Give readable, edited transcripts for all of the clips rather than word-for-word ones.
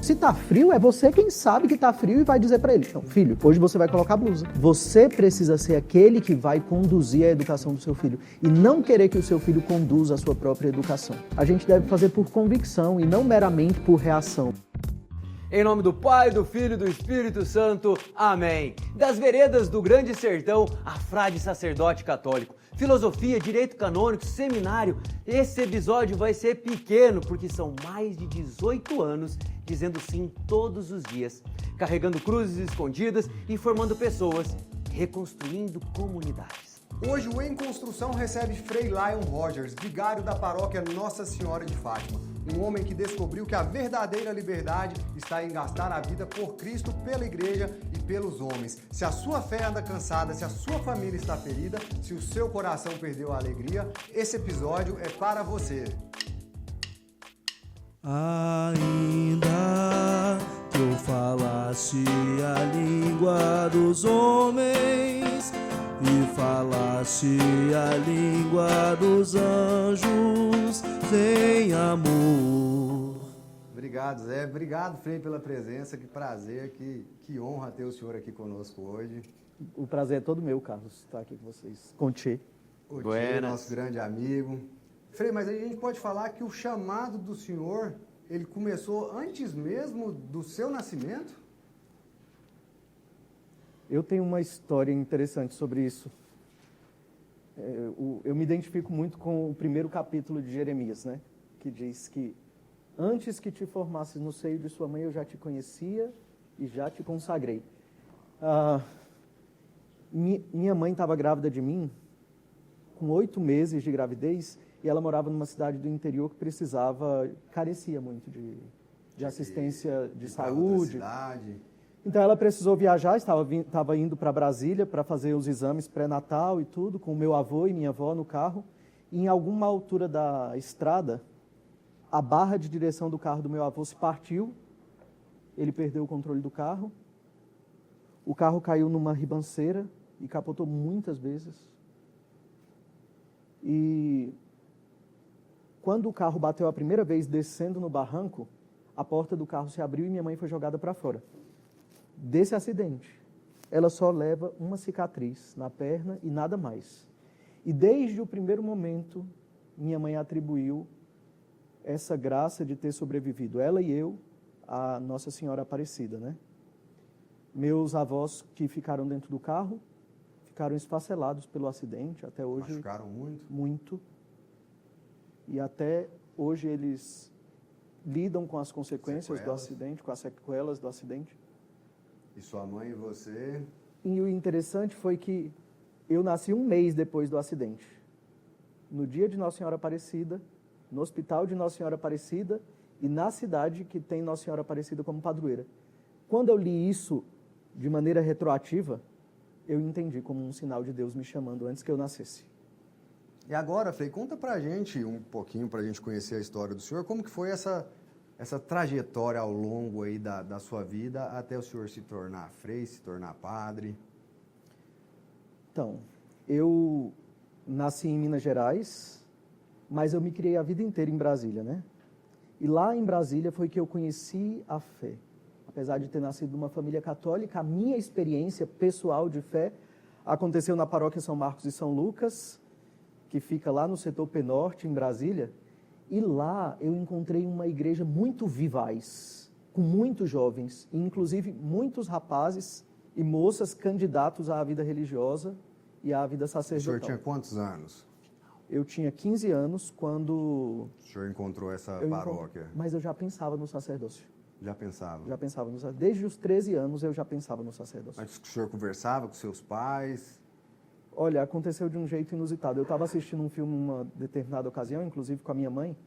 Se tá frio, é você quem sabe que tá frio e vai dizer para ele: então, filho, hoje você vai colocar blusa. Você precisa ser aquele que vai conduzir a educação do seu filho e não querer que o seu filho conduza a sua própria educação. A gente deve fazer por convicção e não meramente por reação. Em nome do Pai, do Filho e do Espírito Santo. Amém. Das veredas do Grande Sertão a frade sacerdote católico. Filosofia, direito canônico, seminário. Esse episódio vai ser pequeno porque são mais de 18 anos dizendo sim todos os dias, carregando cruzes escondidas e formando pessoas, reconstruindo comunidades. Hoje o Em Construção recebe Frei Lion Rogers, vigário da paróquia Nossa Senhora de Fátima. Um homem que descobriu que a verdadeira liberdade está em gastar a vida por Cristo, pela igreja e pelos homens. Se a sua fé anda cansada, se a sua família está ferida, se o seu coração perdeu a alegria, esse episódio é para você. Ainda que eu falasse a língua dos homens e falasse a língua dos anjos, sem amor. Obrigado, Zé. Obrigado, Frei, pela presença. Que prazer, que honra ter o senhor aqui conosco hoje. O prazer é todo meu, Carlos, estar aqui com vocês. Com o Tchê. O Tchê, nosso grande amigo. Frei, mas a gente pode falar que o chamado do senhor, ele começou antes mesmo do seu nascimento? Eu tenho uma história interessante sobre isso. Eu me identifico muito com o primeiro capítulo de Jeremias, né? Que diz que antes que te formasses no seio de sua mãe, eu já te conhecia e já te consagrei. Minha mãe estava grávida de mim com 8 meses de gravidez e ela morava numa cidade do interior que carecia muito de assistência de saúde. Então ela precisou viajar, estava indo para Brasília para fazer os exames pré-natal e tudo, com o meu avô e minha avó no carro. E em alguma altura da estrada, a barra de direção do carro do meu avô se partiu, ele perdeu o controle do carro caiu numa ribanceira e capotou muitas vezes. E quando o carro bateu a primeira vez descendo no barranco, a porta do carro se abriu e minha mãe foi jogada para fora. Desse acidente, ela só leva uma cicatriz na perna e nada mais. E desde o primeiro momento, minha mãe atribuiu essa graça de ter sobrevivido, ela e eu, a Nossa Senhora Aparecida, né? Meus avós que ficaram dentro do carro, ficaram esfacelados pelo acidente, até hoje... Machucaram muito? Muito. E até hoje eles lidam com as consequências do acidente, com as sequelas do acidente. E sua mãe e você? E o interessante foi que eu nasci 1 mês depois do acidente. No dia de Nossa Senhora Aparecida, no hospital de Nossa Senhora Aparecida e na cidade que tem Nossa Senhora Aparecida como padroeira. Quando eu li isso de maneira retroativa, eu entendi como um sinal de Deus me chamando antes que eu nascesse. E agora, Frei, conta pra gente um pouquinho, pra gente conhecer a história do senhor, como que foi essa trajetória ao longo aí da sua vida até o senhor se tornar frei, se tornar padre? Então, eu nasci em Minas Gerais, mas eu me criei a vida inteira em Brasília, né? E lá em Brasília foi que eu conheci a fé. Apesar de ter nascido numa família católica, a minha experiência pessoal de fé aconteceu na paróquia São Marcos e São Lucas, que fica lá no setor Penorte, em Brasília. E lá eu encontrei uma igreja muito vivaz, com muitos jovens, inclusive muitos rapazes e moças candidatos à vida religiosa e à vida sacerdotal. O senhor tinha quantos anos? Eu tinha 15 anos quando... O senhor encontrou essa paróquia? Mas eu já pensava no sacerdócio. Já pensava? Já pensava no sacerdócio. Desde os 13 anos eu já pensava no sacerdócio. Mas o senhor conversava com seus pais? Olha, aconteceu de um jeito inusitado. Eu estava assistindo um filme numa determinada ocasião, inclusive com a minha mãe,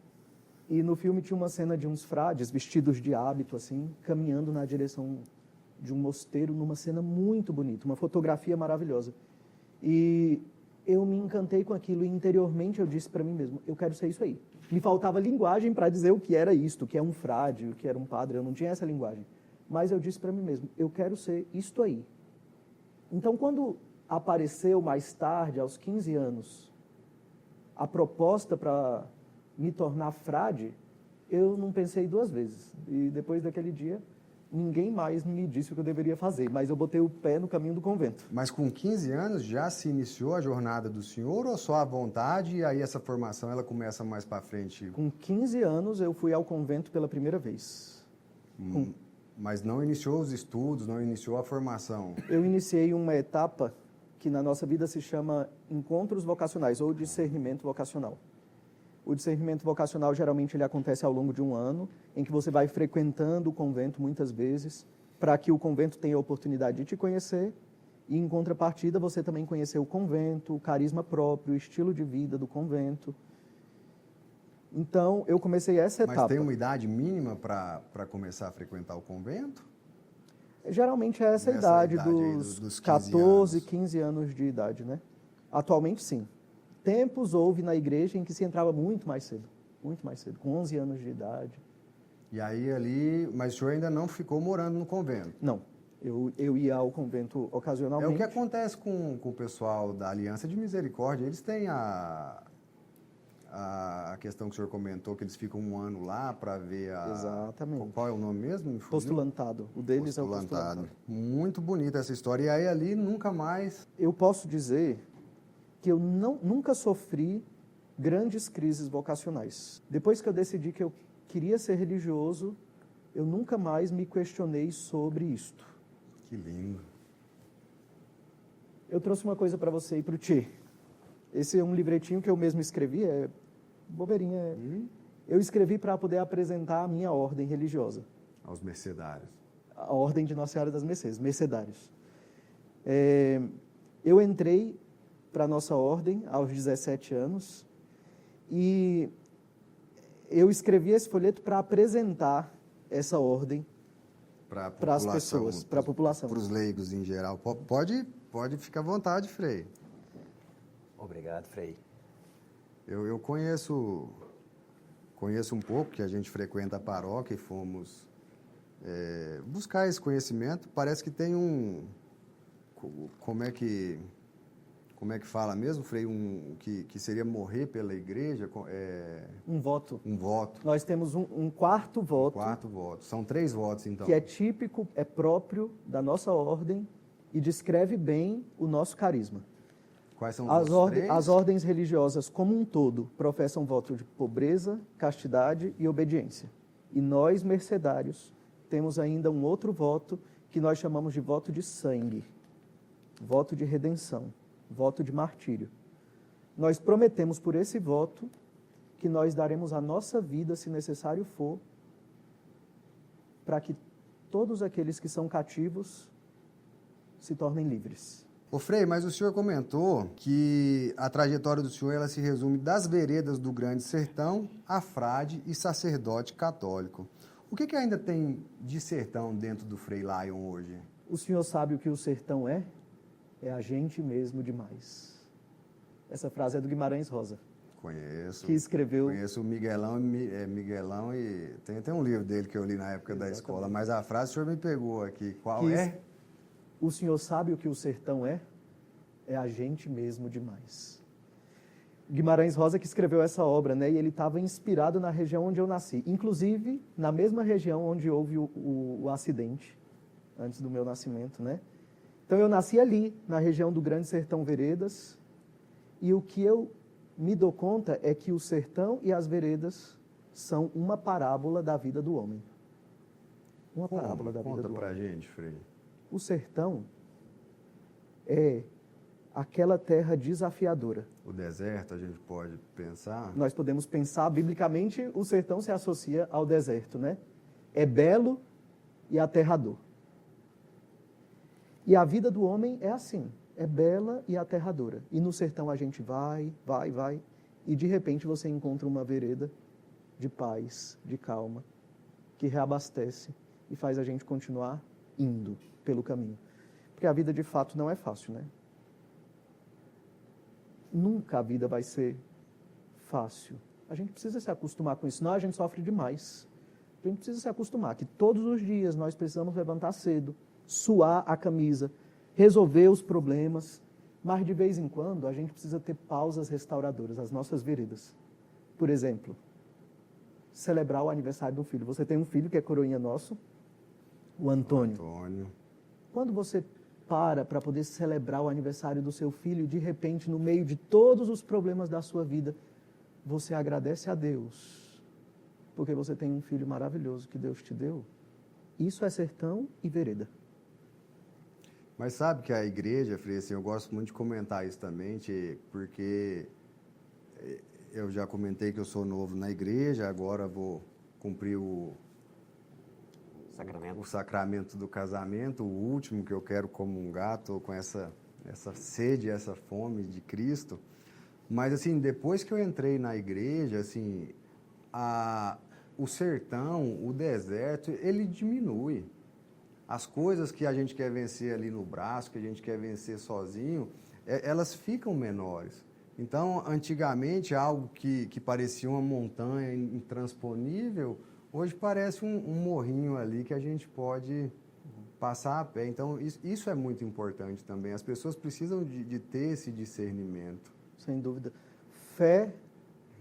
e no filme tinha uma cena de uns frades vestidos de hábito, assim, caminhando na direção de um mosteiro, numa cena muito bonita, uma fotografia maravilhosa. E eu me encantei com aquilo e interiormente eu disse para mim mesmo, eu quero ser isso aí. Me faltava linguagem para dizer o que era isto, o que é um frade, o que era um padre, eu não tinha essa linguagem. Mas eu disse para mim mesmo, eu quero ser isto aí. Então, quando apareceu mais tarde, aos 15 anos, a proposta para me tornar frade, eu não pensei duas vezes. E depois daquele dia, ninguém mais me disse o que eu deveria fazer, mas eu botei o pé no caminho do convento. Mas com 15 anos já se iniciou a jornada do senhor ou só a vontade e aí essa formação ela começa mais para frente? Com 15 anos eu fui ao convento pela primeira vez. Mas não iniciou os estudos, não iniciou a formação? Eu iniciei uma etapa que na nossa vida se chama encontros vocacionais ou discernimento vocacional. O discernimento vocacional geralmente ele acontece ao longo de um ano, em que você vai frequentando o convento muitas vezes, para que o convento tenha a oportunidade de te conhecer e, em contrapartida, você também conhecer o convento, o carisma próprio, o estilo de vida do convento. Então, eu comecei essa etapa. Mas tem uma idade mínima para começar a frequentar o convento? Geralmente é essa Nessa idade idade aí dos 15 14, anos. 15 anos de idade, né? Atualmente, sim. Tempos houve na igreja em que se entrava muito mais cedo, com 11 anos de idade. E aí ali, mas o senhor ainda não ficou morando no convento? Não, eu ia ao convento É ocasionalmente. o que acontece com o pessoal da Aliança de Misericórdia. Eles têm a questão que o senhor comentou, que eles ficam um ano lá para ver a... Exatamente. Qual é o nome mesmo? Me fugiu. Postulantado. O deles é o postulantado. Muito bonita essa história. E aí ali nunca mais... Eu posso dizer que eu nunca sofri grandes crises vocacionais. Depois que eu decidi que eu queria ser religioso, eu nunca mais me questionei sobre isto. Que lindo. Eu trouxe uma coisa para você e para o Tchê. Esse é um livretinho que eu mesmo escrevi, é bobeirinha. Eu escrevi para poder apresentar a minha ordem religiosa. Aos mercedários. A ordem de Nossa Senhora das Mercês, mercedários. Eu entrei para a nossa ordem aos 17 anos e eu escrevi esse folheto para apresentar essa ordem para as pessoas, para a população. Para os leigos em geral. Pode ficar à vontade, Frei. Obrigado, Frei. Eu conheço um pouco, que a gente frequenta a paróquia e fomos buscar esse conhecimento. Parece que tem como é que fala mesmo, Frei? Que seria morrer pela igreja? Um voto. Um voto. Nós temos um quarto voto. Quarto voto. São 3 votos, então. Que é típico, é próprio da nossa ordem e descreve bem o nosso carisma. Quais são os outros 3? As ordens religiosas, como um todo, professam voto de pobreza, castidade e obediência. E nós, mercedários, temos ainda um outro voto que nós chamamos de voto de sangue, voto de redenção, voto de martírio. Nós prometemos por esse voto que nós daremos a nossa vida, se necessário for, para que todos aqueles que são cativos se tornem livres. Ô Frei, mas o senhor comentou que a trajetória do senhor ela se resume das veredas do Grande Sertão a frade e sacerdote católico. O que ainda tem de sertão dentro do Frei Lion hoje? O senhor sabe o que o sertão é? É a gente mesmo demais. Essa frase é do Guimarães Rosa. Conheço. Que escreveu... Conheço o Miguelão e tem um livro dele que eu li na época da escola, mas a frase o senhor me pegou aqui. Qual é? O senhor sabe o que o sertão é? É a gente mesmo demais. Guimarães Rosa que escreveu essa obra, né? E ele estava inspirado na região onde eu nasci. Inclusive, na mesma região onde houve o acidente, antes do meu nascimento, né? Então, eu nasci ali, na região do Grande Sertão Veredas, e o que eu me dou conta é que o sertão e as veredas são uma parábola da vida do homem. Uma parábola da vida do homem. Conta pra gente, Frei. O sertão é aquela terra desafiadora. O deserto, a gente pode pensar? Nós podemos pensar, biblicamente, o sertão se associa ao deserto, né? É belo e aterrador. E a vida do homem é assim, é bela e aterradora. E no sertão a gente vai, e de repente você encontra uma vereda de paz, de calma, que reabastece e faz a gente continuar indo pelo caminho. Porque a vida de fato não é fácil, né? Nunca a vida vai ser fácil. A gente precisa se acostumar com isso, senão a gente sofre demais. A gente precisa se acostumar que todos os dias nós precisamos levantar cedo, suar a camisa, resolver os problemas, mas de vez em quando a gente precisa ter pausas restauradoras, as nossas veredas. Por exemplo, celebrar o aniversário do filho. Você tem um filho que é coroinha nosso, o Antônio. Quando você para poder celebrar o aniversário do seu filho, de repente, no meio de todos os problemas da sua vida, você agradece a Deus, porque você tem um filho maravilhoso que Deus te deu. Isso é sertão e vereda. Mas sabe que a igreja, Frei, assim, eu gosto muito de comentar isso também, porque eu já comentei que eu sou novo na igreja, agora vou cumprir o sacramento do casamento, o último que eu quero comungar, estou com essa sede, essa fome de Cristo. Mas, assim, depois que eu entrei na igreja, assim, o sertão, o deserto, ele diminui. As coisas que a gente quer vencer ali no braço, que a gente quer vencer sozinho, elas ficam menores. Então, antigamente, algo que parecia uma montanha intransponível, hoje parece um morrinho ali que a gente pode passar a pé. Então, isso é muito importante também. As pessoas precisam de ter esse discernimento. Sem dúvida. Fé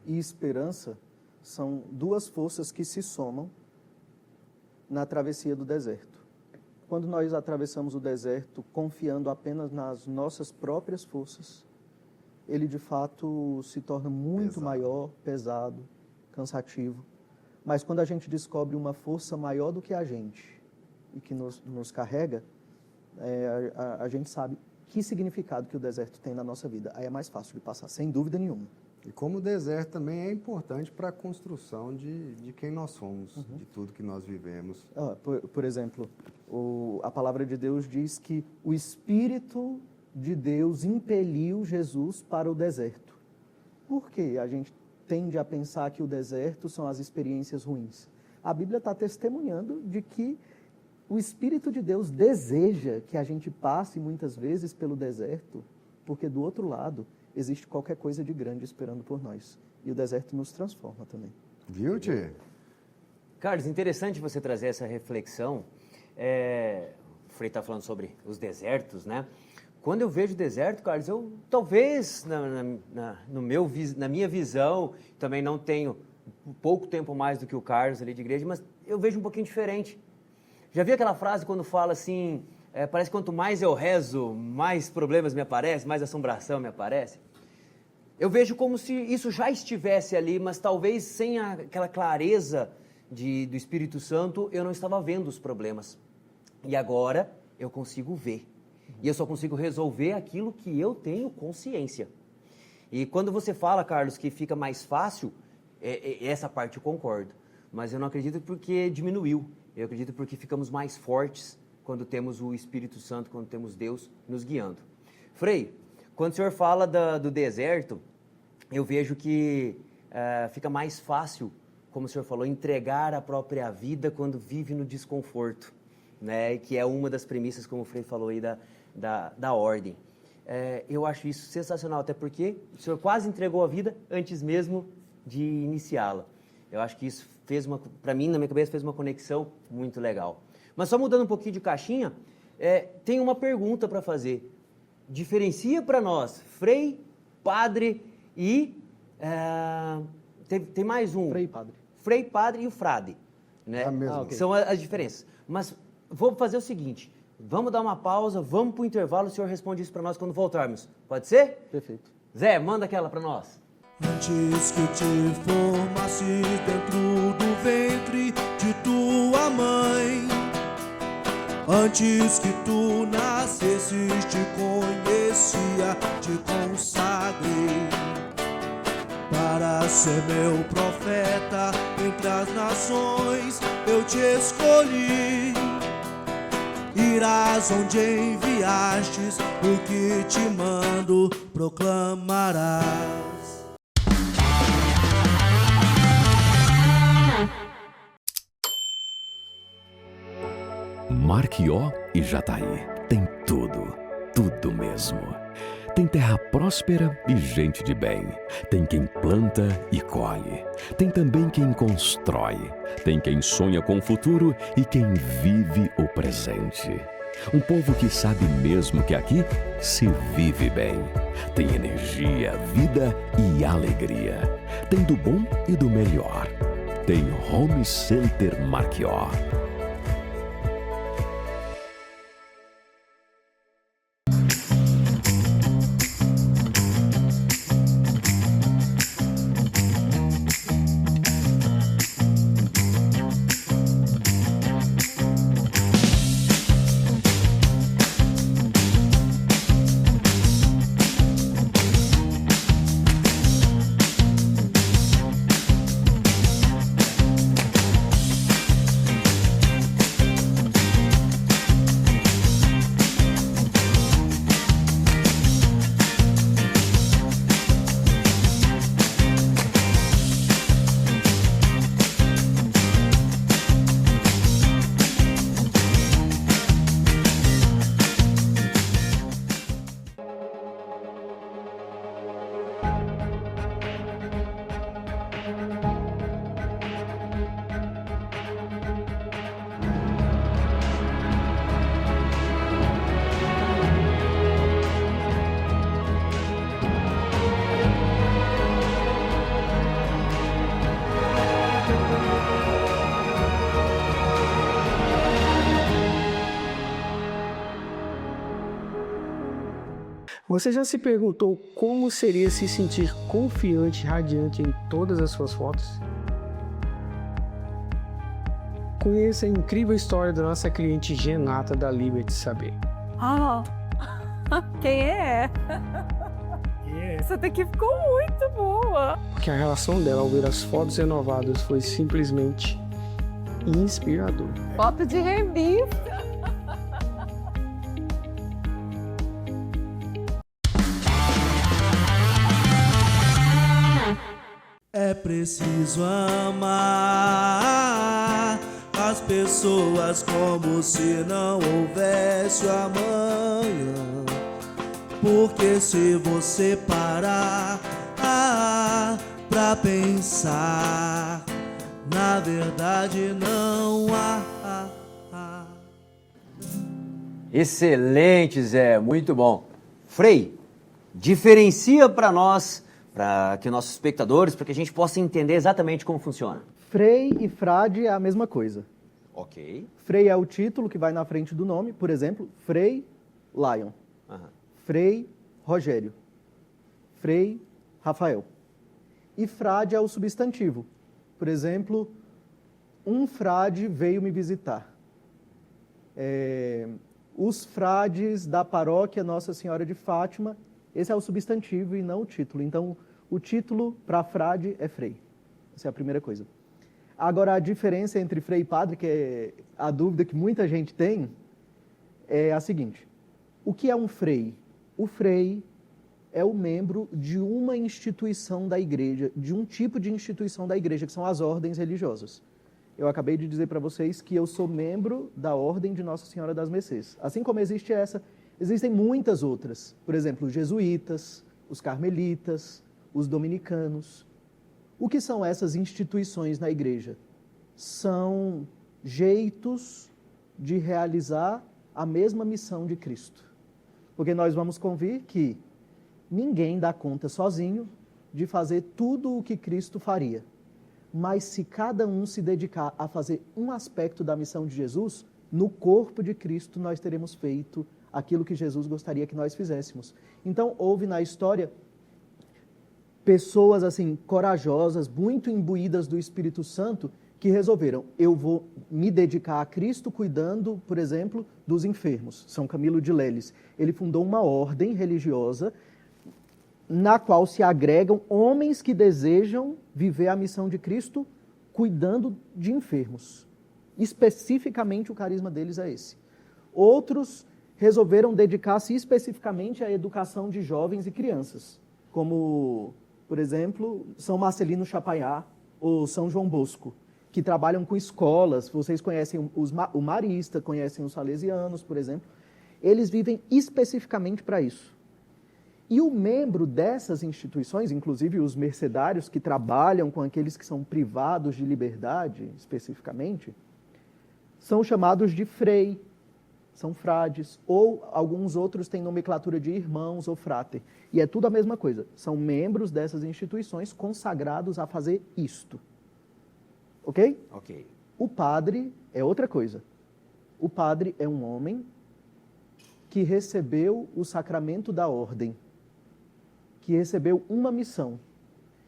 e esperança são duas forças que se somam na travessia do deserto. Quando nós atravessamos o deserto confiando apenas nas nossas próprias forças, ele de fato se torna muito maior, pesado, cansativo. Mas quando a gente descobre uma força maior do que a gente e que nos carrega, a gente sabe que significado que o deserto tem na nossa vida. Aí é mais fácil de passar, sem dúvida nenhuma. E como o deserto também é importante para a construção de quem nós somos, de tudo que nós vivemos. Por exemplo, a palavra de Deus diz que o Espírito de Deus impeliu Jesus para o deserto. Por quê? A gente tende a pensar que o deserto são as experiências ruins. A Bíblia está testemunhando de que o Espírito de Deus deseja que a gente passe muitas vezes pelo deserto, porque do outro lado existe qualquer coisa de grande esperando por nós. E o deserto nos transforma também. Viu, tio? Carlos, interessante você trazer essa reflexão. O Frei está falando sobre os desertos, né? Quando eu vejo deserto, Carlos, eu talvez, na minha visão, também não tenho pouco tempo mais do que o Carlos ali de igreja, mas eu vejo um pouquinho diferente. Já viu aquela frase quando fala assim, parece que quanto mais eu rezo, mais problemas me aparecem, mais assombração me aparece? Eu vejo como se isso já estivesse ali, mas talvez sem aquela clareza do Espírito Santo, eu não estava vendo os problemas. E agora eu consigo ver. E eu só consigo resolver aquilo que eu tenho consciência. E quando você fala, Carlos, que fica mais fácil, essa parte eu concordo. Mas eu não acredito porque diminuiu. Eu acredito porque ficamos mais fortes quando temos o Espírito Santo, quando temos Deus nos guiando. Frei, quando o senhor fala do deserto, eu vejo que fica mais fácil, como o senhor falou, entregar a própria vida quando vive no desconforto, né? Que é uma das premissas, como o Frei falou aí, da ordem. Eu acho isso sensacional, até porque o senhor quase entregou a vida antes mesmo de iniciá-la. Eu acho que isso para mim, na minha cabeça, fez uma conexão muito legal. Mas só mudando um pouquinho de caixinha, tem uma pergunta para fazer. Diferencia para nós, Frei, Padre e... tem mais um. Frei, Padre. Frei, Padre e o Frade. Né? Okay. São as diferenças. Mas vou fazer o seguinte, vamos dar uma pausa, vamos para o intervalo, o senhor responde isso para nós quando voltarmos. Pode ser? Perfeito. Zé, manda aquela para nós. Antes que te formasse dentro do ventre de tua mãe, antes que tu nascesses, te conhecia, te consagrei para ser meu profeta entre as nações. Eu te escolhi, irás onde enviastes, o que te mando proclamarás. Marquió e Jataí tem tudo, tudo mesmo. Tem terra próspera e gente de bem. Tem quem planta e colhe. Tem também quem constrói. Tem quem sonha com o futuro e quem vive o presente. Um povo que sabe mesmo que aqui se vive bem. Tem energia, vida e alegria. Tem do bom e do melhor. tem Home Center Marquió. Você já se perguntou como seria se sentir confiante e radiante em todas as suas fotos? Conheça a incrível história da nossa cliente Genata da Liberty Saber. Ah, quem é? Essa daqui ficou muito boa. Porque a relação dela ao ver as fotos renovadas foi simplesmente inspiradora. Foto de revista. É preciso amar as pessoas como se não houvesse o amanhã. Porque se você parar pra pensar, na verdade não há. Excelente, Zé, muito bom. Frei, diferencia para nós, para que nossos espectadores, para que a gente possa entender exatamente como funciona. Frei e frade é a mesma coisa. Ok. Frei é o título que vai na frente do nome, por exemplo, Frei Lion, Frei Rogério, Frei Rafael. E frade é o substantivo. Por exemplo, um frade veio me visitar. Os frades da paróquia Nossa Senhora de Fátima, esse é o substantivo e não o título. Então, o título para frade é frei. Essa é a primeira coisa. Agora, a diferença entre frei e padre, que é a dúvida que muita gente tem, é a seguinte. O que é um frei? O frei é o membro de uma instituição da igreja, de um tipo de instituição da igreja, que são as ordens religiosas. Eu acabei de dizer para vocês que eu sou membro da Ordem de Nossa Senhora das Mercês. Assim como existe essa, existem muitas outras. Por exemplo, os jesuítas, os carmelitas, os dominicanos. O que são essas instituições na igreja? São jeitos de realizar a mesma missão de Cristo. Porque nós vamos convir que ninguém dá conta sozinho de fazer tudo o que Cristo faria. Mas se cada um se dedicar a fazer um aspecto da missão de Jesus, no corpo de Cristo nós teremos feito aquilo que Jesus gostaria que nós fizéssemos. Então, houve na história pessoas assim corajosas, muito imbuídas do Espírito Santo, que resolveram, eu vou me dedicar a Cristo cuidando, por exemplo, dos enfermos. São Camilo de Leles. Ele fundou uma ordem religiosa na qual se agregam homens que desejam viver a missão de Cristo cuidando de enfermos. Especificamente o carisma deles é esse. Outros resolveram dedicar-se especificamente à educação de jovens e crianças, como, por exemplo, São Marcelino Chapagnat ou São João Bosco, que trabalham com escolas. Vocês conhecem o Marista, conhecem os Salesianos, por exemplo. Eles vivem especificamente para isso. E o membro dessas instituições, inclusive os mercedários que trabalham com aqueles que são privados de liberdade, especificamente, são chamados de frei, são frades, ou alguns outros têm nomenclatura de irmãos ou frater. E é tudo a mesma coisa, são membros dessas instituições consagrados a fazer isto. Ok? Ok. O padre é outra coisa. O padre é um homem que recebeu o sacramento da ordem, que recebeu uma missão.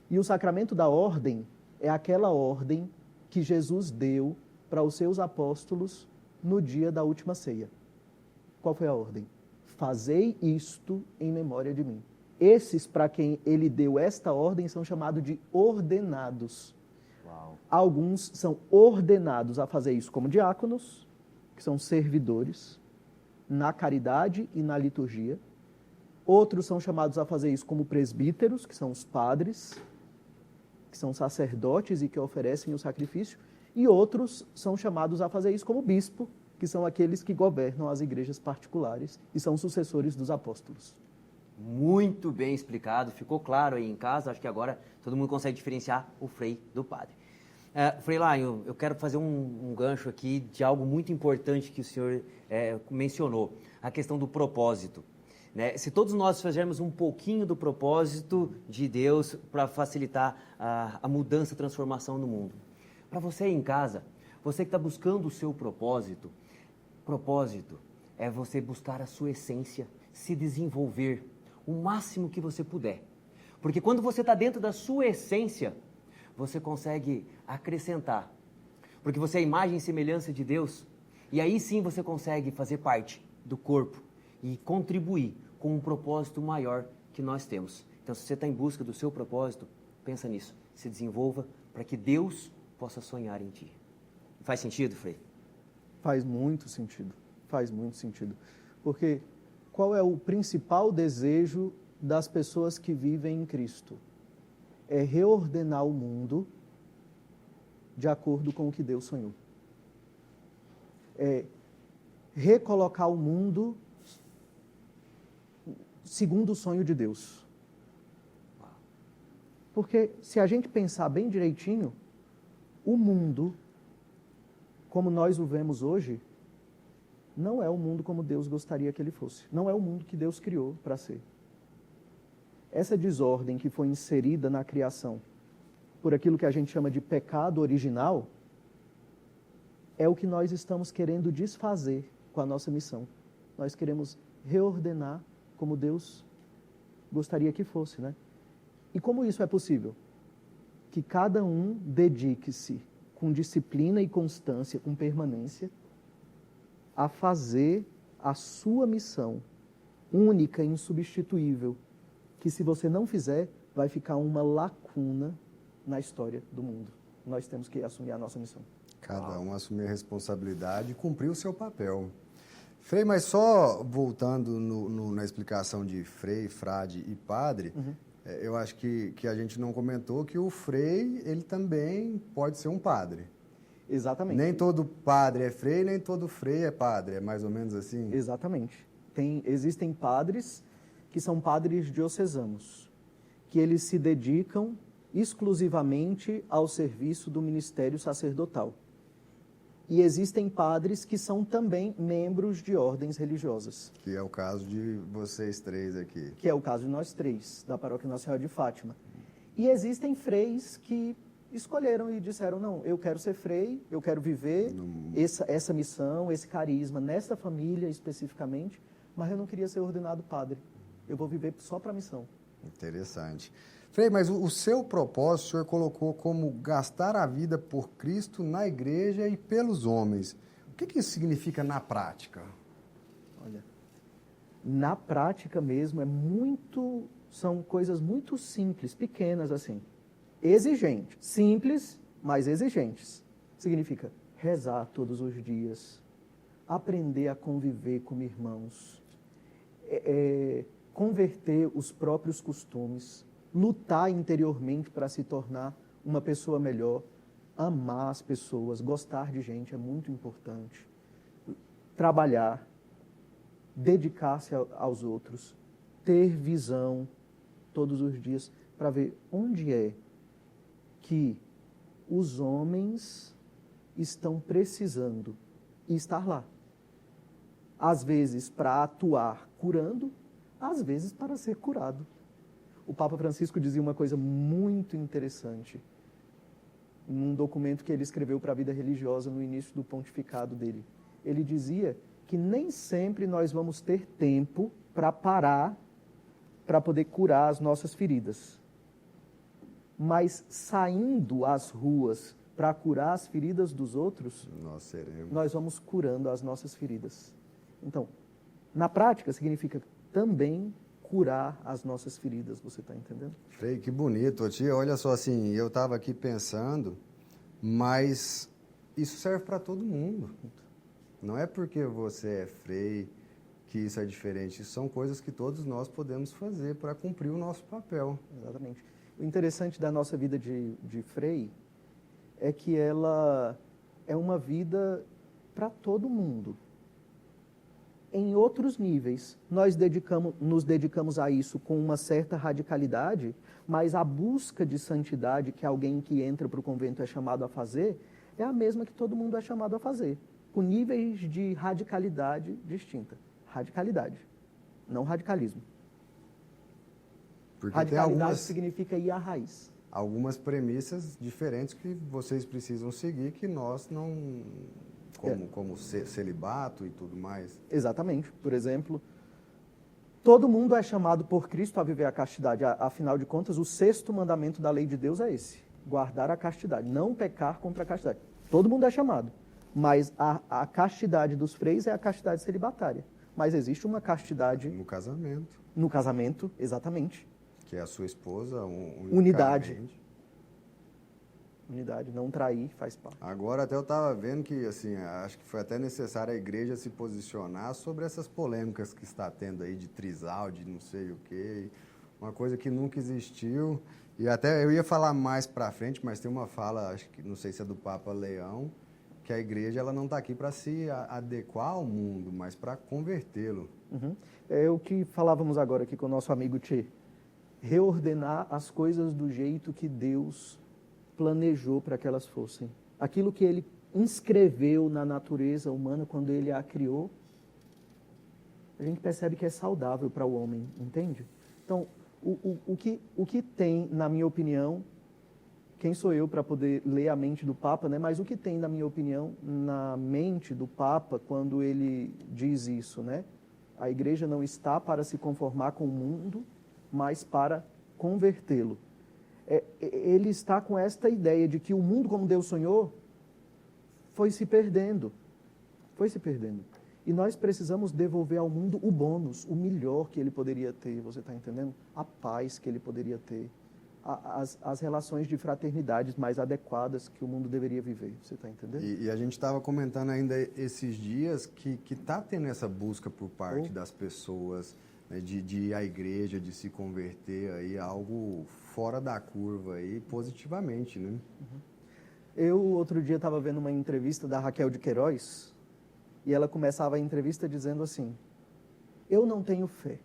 E o sacramento da ordem é aquela ordem que Jesus deu para os seus apóstolos no dia da última ceia. Qual foi a ordem? Fazei isto em memória de mim. Esses, para quem ele deu esta ordem, são chamados de ordenados. Uau. Alguns são ordenados a fazer isso como diáconos, que são servidores, na caridade e na liturgia. Outros são chamados a fazer isso como presbíteros, que são os padres, que são sacerdotes e que oferecem o sacrifício. E outros são chamados a fazer isso como bispo, que são aqueles que governam as igrejas particulares e são sucessores dos apóstolos. Muito bem explicado, ficou claro aí em casa, acho que agora todo mundo consegue diferenciar o frei do padre. Frei Lion, eu quero fazer um gancho aqui de algo muito importante que o senhor mencionou, a questão do propósito. Né? Se todos nós fizermos um pouquinho do propósito de Deus para facilitar a mudança, a transformação no mundo. Para você aí em casa, você que está buscando o seu propósito é você buscar a sua essência, se desenvolver o máximo que você puder. Porque quando você está dentro da sua essência, você consegue acrescentar. Porque você é a imagem e semelhança de Deus. E aí sim você consegue fazer parte do corpo e contribuir com um propósito maior que nós temos. Então, se você está em busca do seu propósito, pensa nisso. Se desenvolva para que Deus possa sonhar em ti. Faz sentido, Frei? Faz muito sentido. Faz muito sentido. Porque qual é o principal desejo das pessoas que vivem em Cristo? É reordenar o mundo de acordo com o que Deus sonhou. É recolocar o mundo segundo o sonho de Deus. Porque se a gente pensar bem direitinho, o mundo, como nós o vemos hoje, não é o mundo como Deus gostaria que ele fosse. Não é o mundo que Deus criou para ser. Essa desordem que foi inserida na criação por aquilo que a gente chama de pecado original é o que nós estamos querendo desfazer com a nossa missão. Nós queremos reordenar como Deus gostaria que fosse, né? E como isso é possível? Que cada um dedique-se com disciplina e constância, com permanência, a fazer a sua missão única e insubstituível, que se você não fizer, vai ficar uma lacuna na história do mundo. Nós temos que assumir a nossa missão. Cada um assumir a responsabilidade e cumprir o seu papel. Frei, mas só voltando na explicação de frei, frade e padre, eu acho que a gente não comentou que o frei, ele também pode ser um padre. Exatamente. Nem todo padre é frei, nem todo frei é padre, é mais ou menos assim? Exatamente. Existem padres que são padres diocesanos, que eles se dedicam exclusivamente ao serviço do ministério sacerdotal. E existem padres que são também membros de ordens religiosas. Que é o caso de vocês três aqui. Que é o caso de nós três, da Paróquia Nossa Senhora de Fátima. E existem freis que escolheram e disseram, não, eu quero ser frei, eu quero viver essa missão, esse carisma, nessa família especificamente, mas eu não queria ser ordenado padre. Eu vou viver só para a missão. Interessante. Frei, mas o seu propósito, o senhor colocou como gastar a vida por Cristo na igreja e pelos homens. O que isso significa na prática? Olha, na prática mesmo, são coisas muito simples, pequenas assim. Exigentes, simples, mas exigentes. Significa rezar todos os dias, aprender a conviver como irmãos, converter os próprios costumes, lutar interiormente para se tornar uma pessoa melhor, amar as pessoas, gostar de gente é muito importante. Trabalhar, dedicar-se aos outros, ter visão todos os dias para ver onde é que os homens estão precisando e estar lá. Às vezes para atuar curando, às vezes para ser curado. O Papa Francisco dizia uma coisa muito interessante. num documento que ele escreveu para a vida religiosa no início do pontificado dele. Ele dizia que nem sempre nós vamos ter tempo para parar para poder curar as nossas feridas. Mas saindo às ruas para curar as feridas dos outros, nós vamos curando as nossas feridas. Então, na prática, significa também curar as nossas feridas, você está entendendo? Frei, que bonito, tia. Olha só, assim, eu estava aqui pensando, mas isso serve para todo mundo. Não é porque você é frei que isso é diferente. São coisas que todos nós podemos fazer para cumprir o nosso papel. Exatamente. O interessante da nossa vida de frei é que ela é uma vida para todo mundo. Em outros níveis, nós nos dedicamos a isso com uma certa radicalidade, mas a busca de santidade que alguém que entra para o convento é chamado a fazer é a mesma que todo mundo é chamado a fazer, com níveis de radicalidade distinta. Radicalidade, não radicalismo. Porque radicalidade significa ir à raiz. Algumas premissas diferentes que vocês precisam seguir que nós não... Como celibato e tudo mais. Exatamente. Por exemplo, todo mundo é chamado por Cristo a viver a castidade. Afinal de contas, o 6º mandamento da lei de Deus é esse: guardar a castidade, não pecar contra a castidade. Todo mundo é chamado. Mas a castidade dos freis é a castidade celibatária. Mas existe uma castidade... No casamento. No casamento, exatamente. Que é a sua esposa, unidade, não trair, faz parte. Agora até eu estava vendo que, assim, acho que foi até necessário a igreja se posicionar sobre essas polêmicas que está tendo aí de trisal, de não sei o quê, uma coisa que nunca existiu. E até eu ia falar mais para frente, mas tem uma fala, acho que não sei se é do Papa Leão, que a igreja ela não está aqui para se adequar ao mundo, mas para convertê-lo. Uhum. É o que falávamos agora aqui com o nosso amigo Tchê. Reordenar as coisas do jeito que Deus planejou para que elas fossem. Aquilo que ele inscreveu na natureza humana quando ele a criou, a gente percebe que é saudável para o homem, entende? Então, o que tem, na minha opinião, quem sou eu para poder ler a mente do Papa, né? Mas o que tem, na minha opinião, na mente do Papa quando ele diz isso, né? A igreja não está para se conformar com o mundo, mas para convertê-lo. Ele está com esta ideia de que o mundo como Deus sonhou foi se perdendo. Foi se perdendo. E nós precisamos devolver ao mundo o bônus, o melhor que ele poderia ter, você está entendendo? A paz que ele poderia ter, as relações de fraternidade mais adequadas que o mundo deveria viver, você está entendendo? E a gente estava comentando ainda esses dias que está tendo essa busca por parte das pessoas, né, de ir à igreja, de se converter aí, algo fora da curva aí, positivamente, né? Uhum. Eu, outro dia, estava vendo uma entrevista da Raquel de Queiroz, e ela começava a entrevista dizendo assim: eu não tenho fé.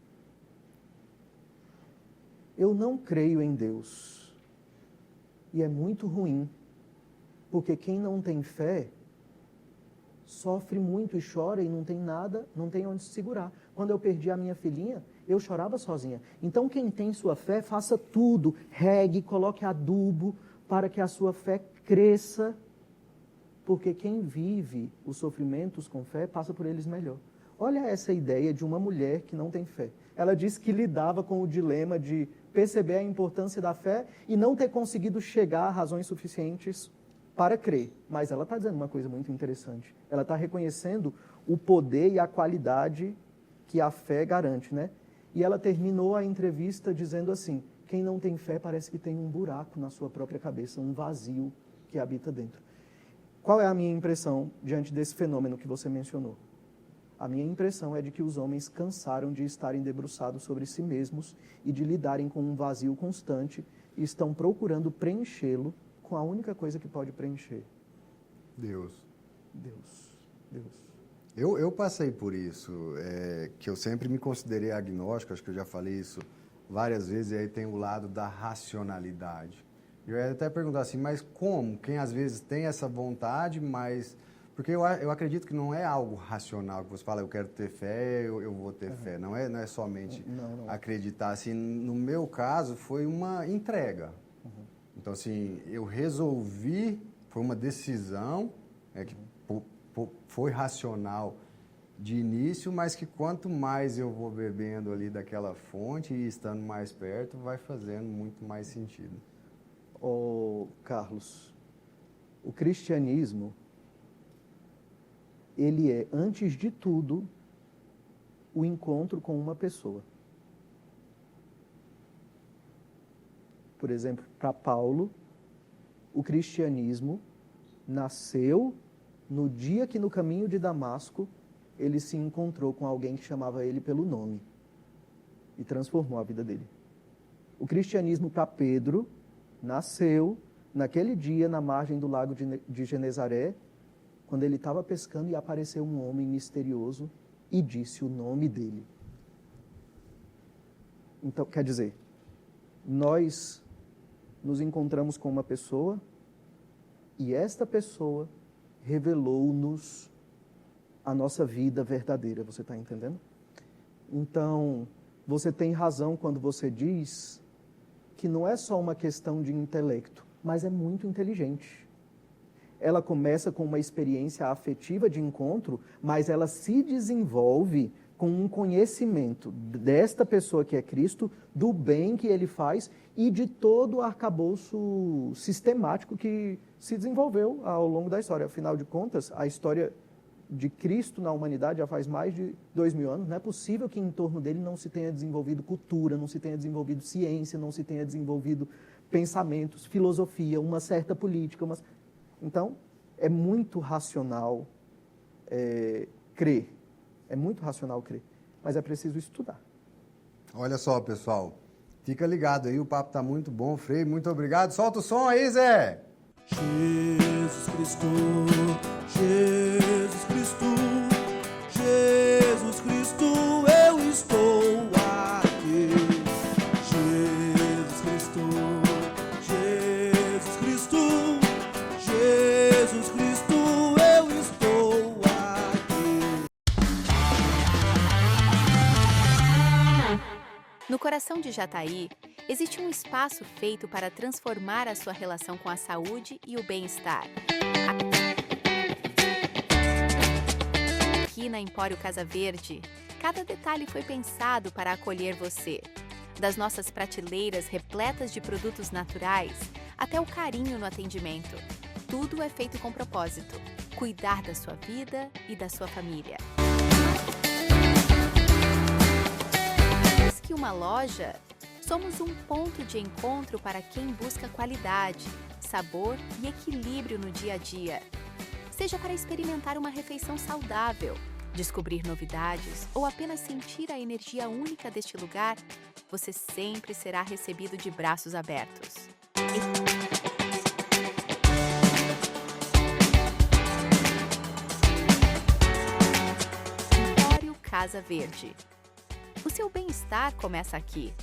Eu não creio em Deus. E é muito ruim, porque quem não tem fé sofre muito e chora e não tem nada, não tem onde se segurar. Quando eu perdi a minha filhinha, eu chorava sozinha. Então, quem tem sua fé, faça tudo, regue, coloque adubo para que a sua fé cresça, porque quem vive os sofrimentos com fé passa por eles melhor. Olha essa ideia de uma mulher que não tem fé. Ela disse que lidava com o dilema de perceber a importância da fé e não ter conseguido chegar a razões suficientes para crer. Mas ela está dizendo uma coisa muito interessante. Ela está reconhecendo o poder e a qualidade que a fé garante, né? E ela terminou a entrevista dizendo assim: quem não tem fé parece que tem um buraco na sua própria cabeça, um vazio que habita dentro. Qual é a minha impressão diante desse fenômeno que você mencionou? A minha impressão é de que os homens cansaram de estarem debruçados sobre si mesmos e de lidarem com um vazio constante e estão procurando preenchê-lo com a única coisa que pode preencher. Deus. Eu passei por isso, que eu sempre me considerei agnóstico, acho que eu já falei isso várias vezes, e aí tem o lado da racionalidade. Eu ia até perguntar assim, mas como? Quem às vezes tem essa vontade, mas... Porque eu acredito que não é algo racional, que você fala, eu quero ter fé, eu vou ter fé. Não é somente acreditar. Assim, no meu caso, foi uma entrega. Então, assim, eu resolvi, foi uma decisão que foi racional de início, mas que quanto mais eu vou bebendo ali daquela fonte e estando mais perto, vai fazendo muito mais sentido. Ô, Carlos, o cristianismo, ele é, antes de tudo, o encontro com uma pessoa. Por exemplo, para Paulo, o cristianismo nasceu no dia que no caminho de Damasco ele se encontrou com alguém que chamava ele pelo nome e transformou a vida dele. O cristianismo para Pedro nasceu naquele dia na margem do lago de Genezaré, quando ele estava pescando e apareceu um homem misterioso e disse o nome dele. Então, quer dizer, nós nos encontramos com uma pessoa e esta pessoa revelou-nos a nossa vida verdadeira, você está entendendo? Então, você tem razão quando você diz que não é só uma questão de intelecto, mas é muito inteligente. Ela começa com uma experiência afetiva de encontro, mas ela se desenvolve com um conhecimento desta pessoa que é Cristo, do bem que ele faz e de todo o arcabouço sistemático que se desenvolveu ao longo da história. Afinal de contas, a história de Cristo na humanidade já faz mais de 2000 anos. Não é possível que em torno dele não se tenha desenvolvido cultura, não se tenha desenvolvido ciência, não se tenha desenvolvido pensamentos, filosofia, uma certa política. Então, é muito racional crer. É muito racional crer, mas é preciso estudar. Olha só, pessoal, fica ligado aí, o papo tá muito bom. Frei, muito obrigado. Solta o som aí, Zé! Jesus Cristo, Jesus Cristo, Jesus Cristo, eu estou aqui. Jesus Cristo, Jesus Cristo, Jesus Cristo, eu estou aqui. No coração de Jataí, existe um espaço feito para transformar a sua relação com a saúde e o bem-estar. Aqui na Empório Casa Verde, cada detalhe foi pensado para acolher você. Das nossas prateleiras repletas de produtos naturais, até o carinho no atendimento. Tudo é feito com propósito: cuidar da sua vida e da sua família. Mais que uma loja, somos um ponto de encontro para quem busca qualidade, sabor e equilíbrio no dia a dia. Seja para experimentar uma refeição saudável, descobrir novidades ou apenas sentir a energia única deste lugar, você sempre será recebido de braços abertos. Empório Casa Verde. O seu bem-estar começa aqui.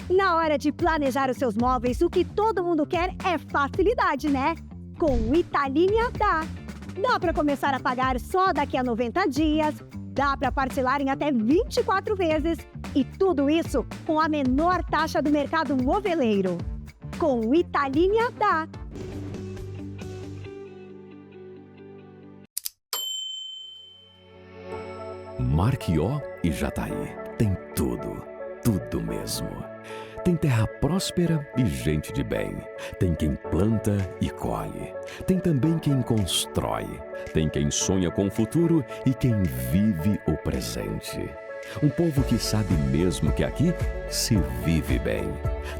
Na hora de planejar os seus móveis, o que todo mundo quer é facilidade, né? Com o Italínea dá para começar a pagar só daqui a 90 dias, dá para parcelar em até 24 vezes e tudo isso com a menor taxa do mercado moveleiro. Com o Italínea Marquió e Jataí tem tudo, tudo mesmo. Tem terra próspera e gente de bem. Tem quem planta e colhe. Tem também quem constrói. Tem quem sonha com o futuro e quem vive o presente. Um povo que sabe mesmo que aqui se vive bem.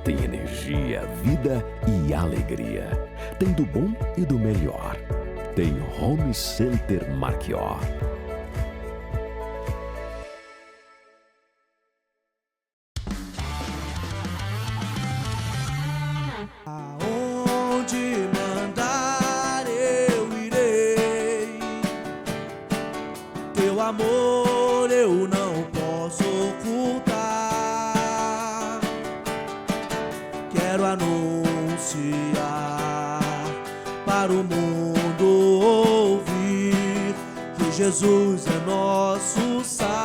Tem energia, vida e alegria. Tem do bom e do melhor. Tem Home Center Marquió. teu amor eu não posso ocultar. Quero anunciar para o mundo ouvir que Jesus é nosso Salvador.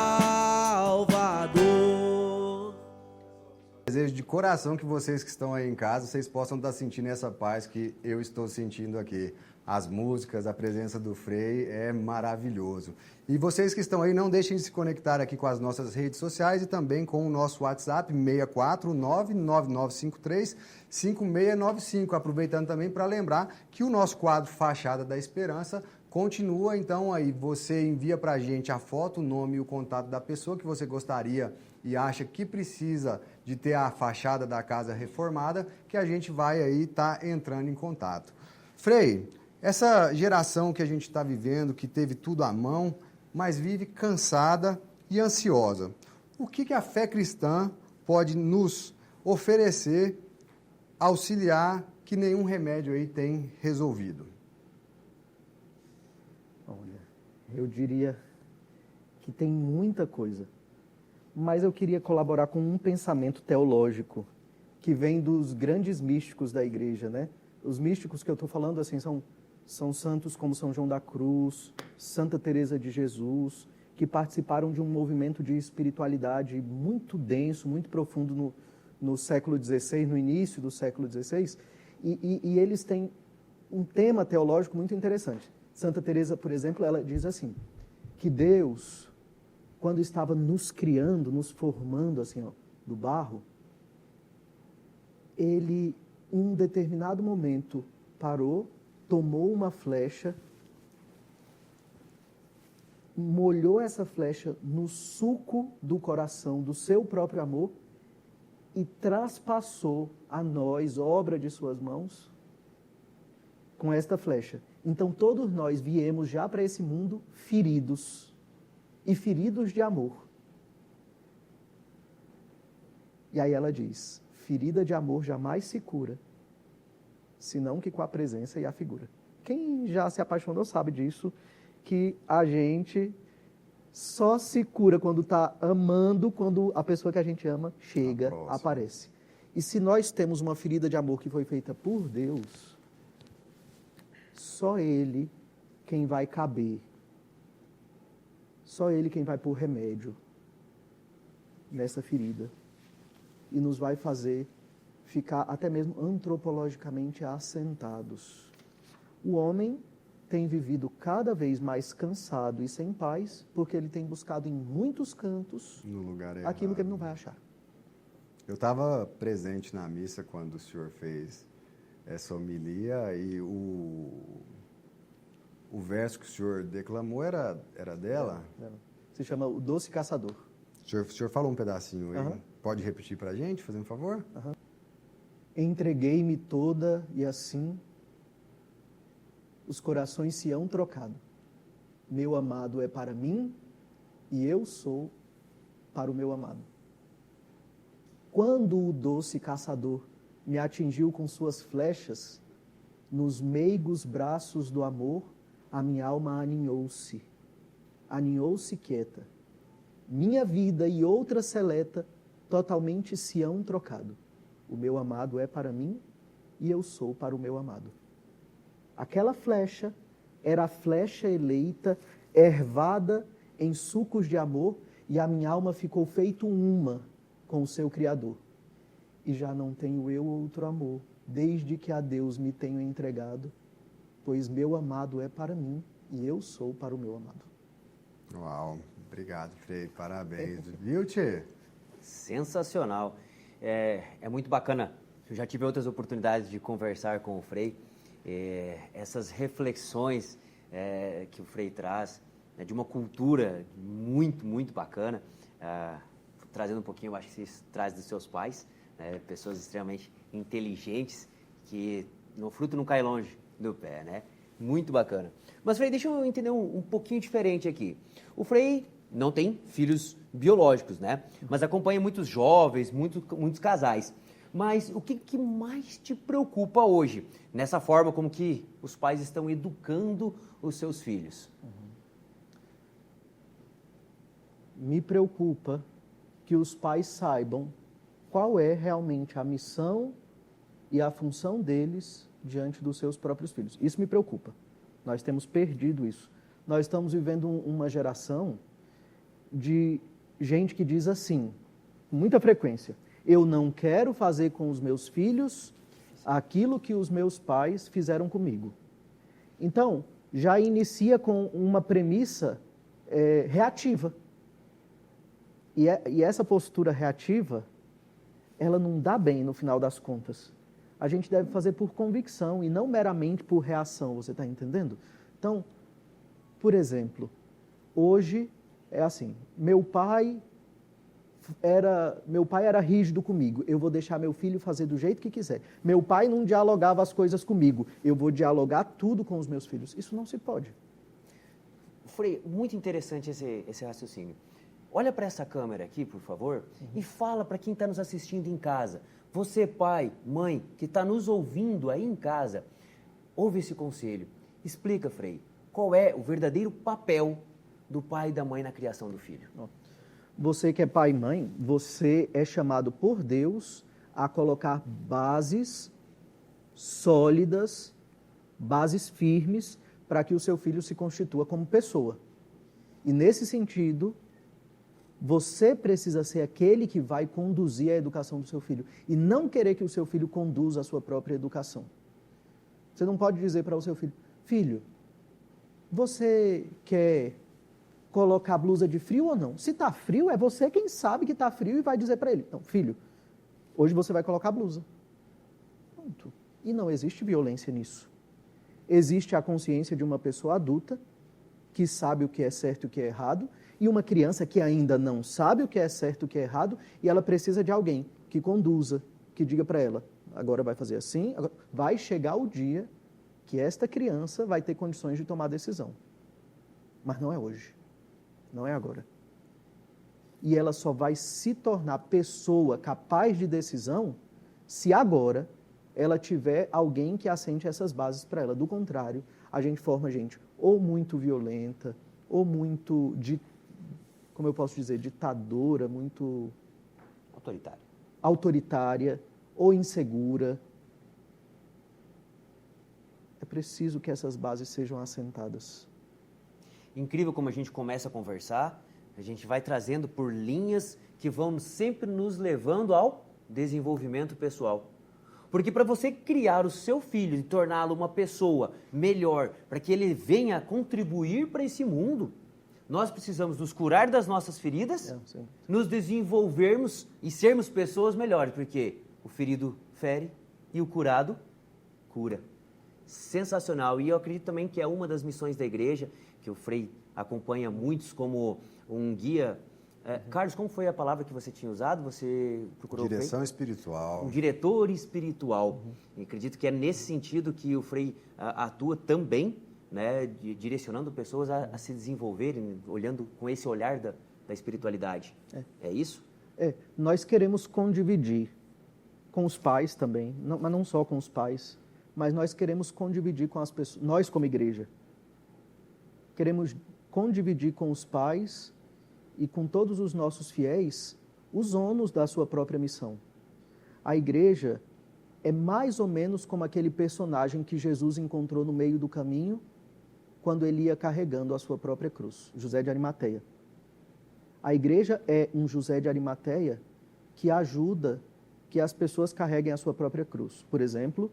Desejo de coração que vocês que estão aí em casa, vocês possam estar sentindo essa paz que eu estou sentindo aqui. As músicas, a presença do Frei é maravilhoso. E vocês que estão aí, não deixem de se conectar aqui com as nossas redes sociais e também com o nosso WhatsApp 649-9953-5695. Aproveitando também para lembrar que o nosso quadro Fachada da Esperança continua, então aí você envia para a gente a foto, o nome e o contato da pessoa que você gostaria e acha que precisa de ter a fachada da casa reformada, que a gente vai aí estar entrando em contato. Frei, essa geração que a gente está vivendo, que teve tudo à mão, mas vive cansada e ansiosa. O que a fé cristã pode nos oferecer, auxiliar, que nenhum remédio aí tem resolvido? Olha, eu diria que tem muita coisa, mas eu queria colaborar com um pensamento teológico que vem dos grandes místicos da igreja, né? Os místicos que eu estou falando assim são santos como São João da Cruz, Santa Teresa de Jesus, que participaram de um movimento de espiritualidade muito denso, muito profundo no século XVI, no início do século XVI, e eles têm um tema teológico muito interessante. Santa Teresa, por exemplo, ela diz assim, que Deus, quando estava nos criando, nos formando assim, ó, do barro, ele, em um determinado momento, parou, tomou uma flecha, molhou essa flecha no suco do coração, do seu próprio amor, e traspassou a nós, obra de suas mãos, com esta flecha. Então todos nós viemos já para esse mundo feridos, e feridos de amor. E aí ela diz, ferida de amor jamais se cura, senão que com a presença e a figura. Quem já se apaixonou sabe disso, que a gente só se cura quando está amando, quando a pessoa que a gente ama chega, aparece. E se nós temos uma ferida de amor que foi feita por Deus, só Ele quem vai caber, só Ele quem vai pôr remédio nessa ferida e nos vai fazer ficar até mesmo antropologicamente assentados. O homem tem vivido cada vez mais cansado e sem paz, porque ele tem buscado em muitos cantos no lugar aquilo que ele não vai achar. Eu estava presente na missa quando o senhor fez essa homilia e o verso que o senhor declamou era dela? Se chama O Doce Caçador. O senhor falou um pedacinho aí. Pode repetir para a gente, fazer um favor? Entreguei-me toda e assim os corações se hão trocado. Meu amado é para mim e eu sou para o meu amado. Quando o doce caçador me atingiu com suas flechas, nos meigos braços do amor, a minha alma aninhou-se quieta. Minha vida e outra seleta totalmente se hão trocado. O meu amado é para mim e eu sou para o meu amado. Aquela flecha era a flecha eleita, ervada em sucos de amor, e a minha alma ficou feito uma com o seu Criador. E já não tenho eu outro amor, desde que a Deus me tenho entregado, pois meu amado é para mim e eu sou para o meu amado. Uau, obrigado, Frei, parabéns. Viu, tchê? Sensacional. É muito bacana. Eu já tive outras oportunidades de conversar com o Frei. Essas reflexões que o Frei traz, de uma cultura muito, muito bacana, trazendo um pouquinho, eu acho que você traz dos seus pais, pessoas extremamente inteligentes, que no fruto não cai longe do pé, né? Muito bacana. Mas, Frei, deixa eu entender um pouquinho diferente aqui. O Frei não tem filhos biológicos, né? Mas acompanha muitos jovens, muitos casais. Mas o que mais te preocupa hoje, nessa forma como que os pais estão educando os seus filhos? me preocupa que os pais saibam qual é realmente a missão e a função deles diante dos seus próprios filhos. Isso me preocupa. Nós temos perdido isso. Nós estamos vivendo uma geração de gente que diz assim, com muita frequência, eu não quero fazer com os meus filhos aquilo que os meus pais fizeram comigo. Então, já inicia com uma premissa reativa. E essa postura reativa, ela não dá bem no final das contas. A gente deve fazer por convicção e não meramente por reação, você está entendendo? Então, por exemplo, hoje é assim, meu pai era rígido comigo, eu vou deixar meu filho fazer do jeito que quiser. Meu pai não dialogava as coisas comigo, eu vou dialogar tudo com os meus filhos. Isso não se pode. Frei, muito interessante esse raciocínio. Olha para essa câmera aqui, por favor, e fala para quem está nos assistindo em casa. Você, pai, mãe, que está nos ouvindo aí em casa, ouve esse conselho. Explica, Frei, qual é o verdadeiro papel do pai e da mãe na criação do filho? Você que é pai e mãe, você é chamado por Deus a colocar bases sólidas, bases firmes, para que o seu filho se constitua como pessoa. E nesse sentido, você precisa ser aquele que vai conduzir a educação do seu filho e não querer que o seu filho conduza a sua própria educação. Você não pode dizer para o seu filho, filho, você quer colocar blusa de frio ou não? Se está frio, é você quem sabe que está frio e vai dizer para ele, não, filho, hoje você vai colocar blusa. Pronto. E não existe violência nisso. Existe a consciência de uma pessoa adulta que sabe o que é certo e o que é errado, e uma criança que ainda não sabe o que é certo e o que é errado, e ela precisa de alguém que conduza, que diga para ela, agora vai fazer assim, agora... vai chegar o dia que esta criança vai ter condições de tomar decisão. Mas não é hoje, não é agora. E ela só vai se tornar pessoa capaz de decisão se agora ela tiver alguém que assente essas bases para ela. Do contrário, a gente forma gente ou muito violenta, ou muito, como eu posso dizer, ditadora, muito... autoritária, ou insegura. É preciso que essas bases sejam assentadas. Incrível como a gente começa a conversar, a gente vai trazendo por linhas que vão sempre nos levando ao desenvolvimento pessoal. Porque para você criar o seu filho e torná-lo uma pessoa melhor, para que ele venha contribuir para esse mundo, nós precisamos nos curar das nossas feridas, nos desenvolvermos e sermos pessoas melhores, porque o ferido fere e o curado cura. Sensacional. E eu acredito também que é uma das missões da igreja, que o Frei acompanha muitos como um guia. Carlos, como foi a palavra que você tinha usado? Você procurou Direção espiritual. Um diretor espiritual. E acredito que é nesse sentido que o Frei atua também, né, direcionando pessoas a se desenvolverem, olhando com esse olhar da espiritualidade. É isso? Nós queremos condividir com os pais também, mas não só com os pais, mas nós queremos condividir com as pessoas, nós como igreja, queremos condividir com os pais e com todos os nossos fiéis os ônus da sua própria missão. A igreja é mais ou menos como aquele personagem que Jesus encontrou no meio do caminho quando ele ia carregando a sua própria cruz, José de Arimateia. A igreja é um José de Arimateia que ajuda que as pessoas carreguem a sua própria cruz. Por exemplo,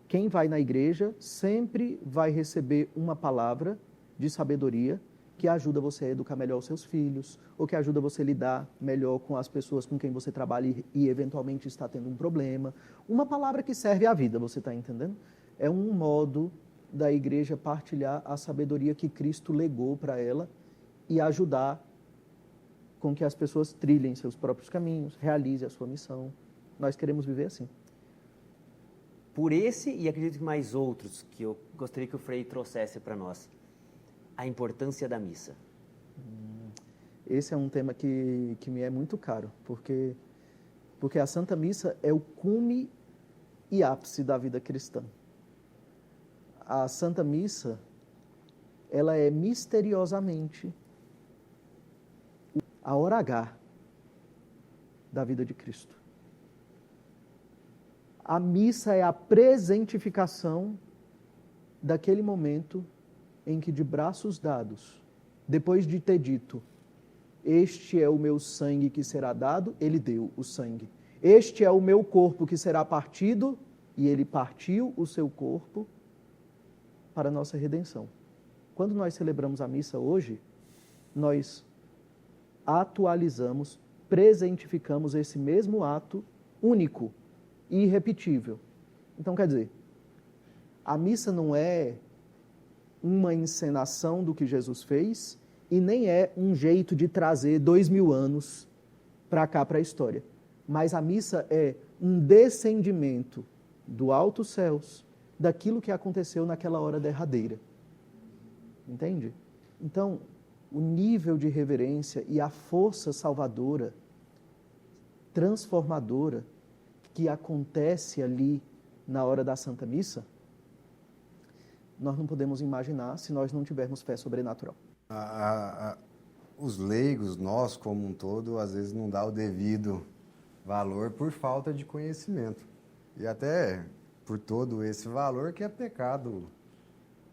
quem vai na igreja sempre vai receber uma palavra de sabedoria que ajuda você a educar melhor os seus filhos, ou que ajuda você a lidar melhor com as pessoas com quem você trabalha e eventualmente está tendo um problema. Uma palavra que serve à vida, você está entendendo? É um modo da igreja partilhar a sabedoria que Cristo legou para ela e ajudar com que as pessoas trilhem seus próprios caminhos, realizem a sua missão. Nós queremos viver assim. Por esse, e acredito que mais outros, que eu gostaria que o Frei trouxesse para nós, a importância da missa. Esse é um tema que me é muito caro, porque a Santa Missa é o cume e ápice da vida cristã. A Santa Missa, ela é misteriosamente o a hora H da vida de Cristo. A missa é a presentificação daquele momento em que, de braços dados, depois de ter dito, este é o meu sangue que será dado, ele deu o sangue. Este é o meu corpo que será partido, e ele partiu o seu corpo para a nossa redenção. Quando nós celebramos a missa hoje, nós atualizamos, presentificamos esse mesmo ato único e irrepetível. Então, quer dizer, a missa não é uma encenação do que Jesus fez e nem é um jeito de trazer 2000 anos para cá, para a história. Mas a missa é um descendimento do altos céus daquilo que aconteceu naquela hora derradeira. Entende? Então, o nível de reverência e a força salvadora, transformadora, que acontece ali na hora da Santa Missa, nós não podemos imaginar se nós não tivermos fé sobrenatural. Os leigos, nós como um todo, às vezes não dá o devido valor por falta de conhecimento. E até por todo esse valor que é pecado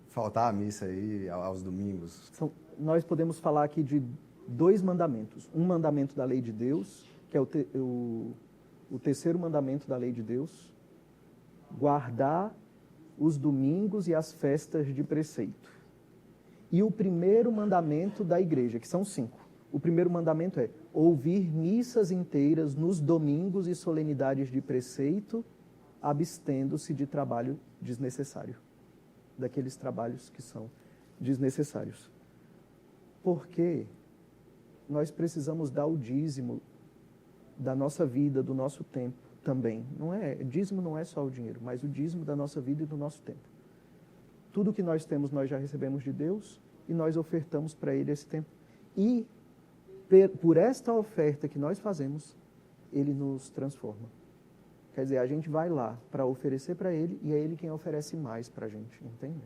faltar a missa aí aos domingos. Nós podemos falar aqui de 2 mandamentos. Um mandamento da lei de Deus, que é o terceiro mandamento da lei de Deus, guardar os domingos e as festas de preceito. E o primeiro mandamento da igreja, que são 5. O primeiro mandamento é ouvir missas inteiras nos domingos e solenidades de preceito, abstendo-se de trabalho desnecessário, daqueles trabalhos que são desnecessários. Porque nós precisamos dar o dízimo da nossa vida, do nosso tempo também. Dízimo não é só o dinheiro, mas o dízimo da nossa vida e do nosso tempo. Tudo que nós temos, nós já recebemos de Deus e nós ofertamos para Ele esse tempo. E por esta oferta que nós fazemos, Ele nos transforma. Quer dizer, a gente vai lá para oferecer para Ele e é Ele quem oferece mais para a gente, entende?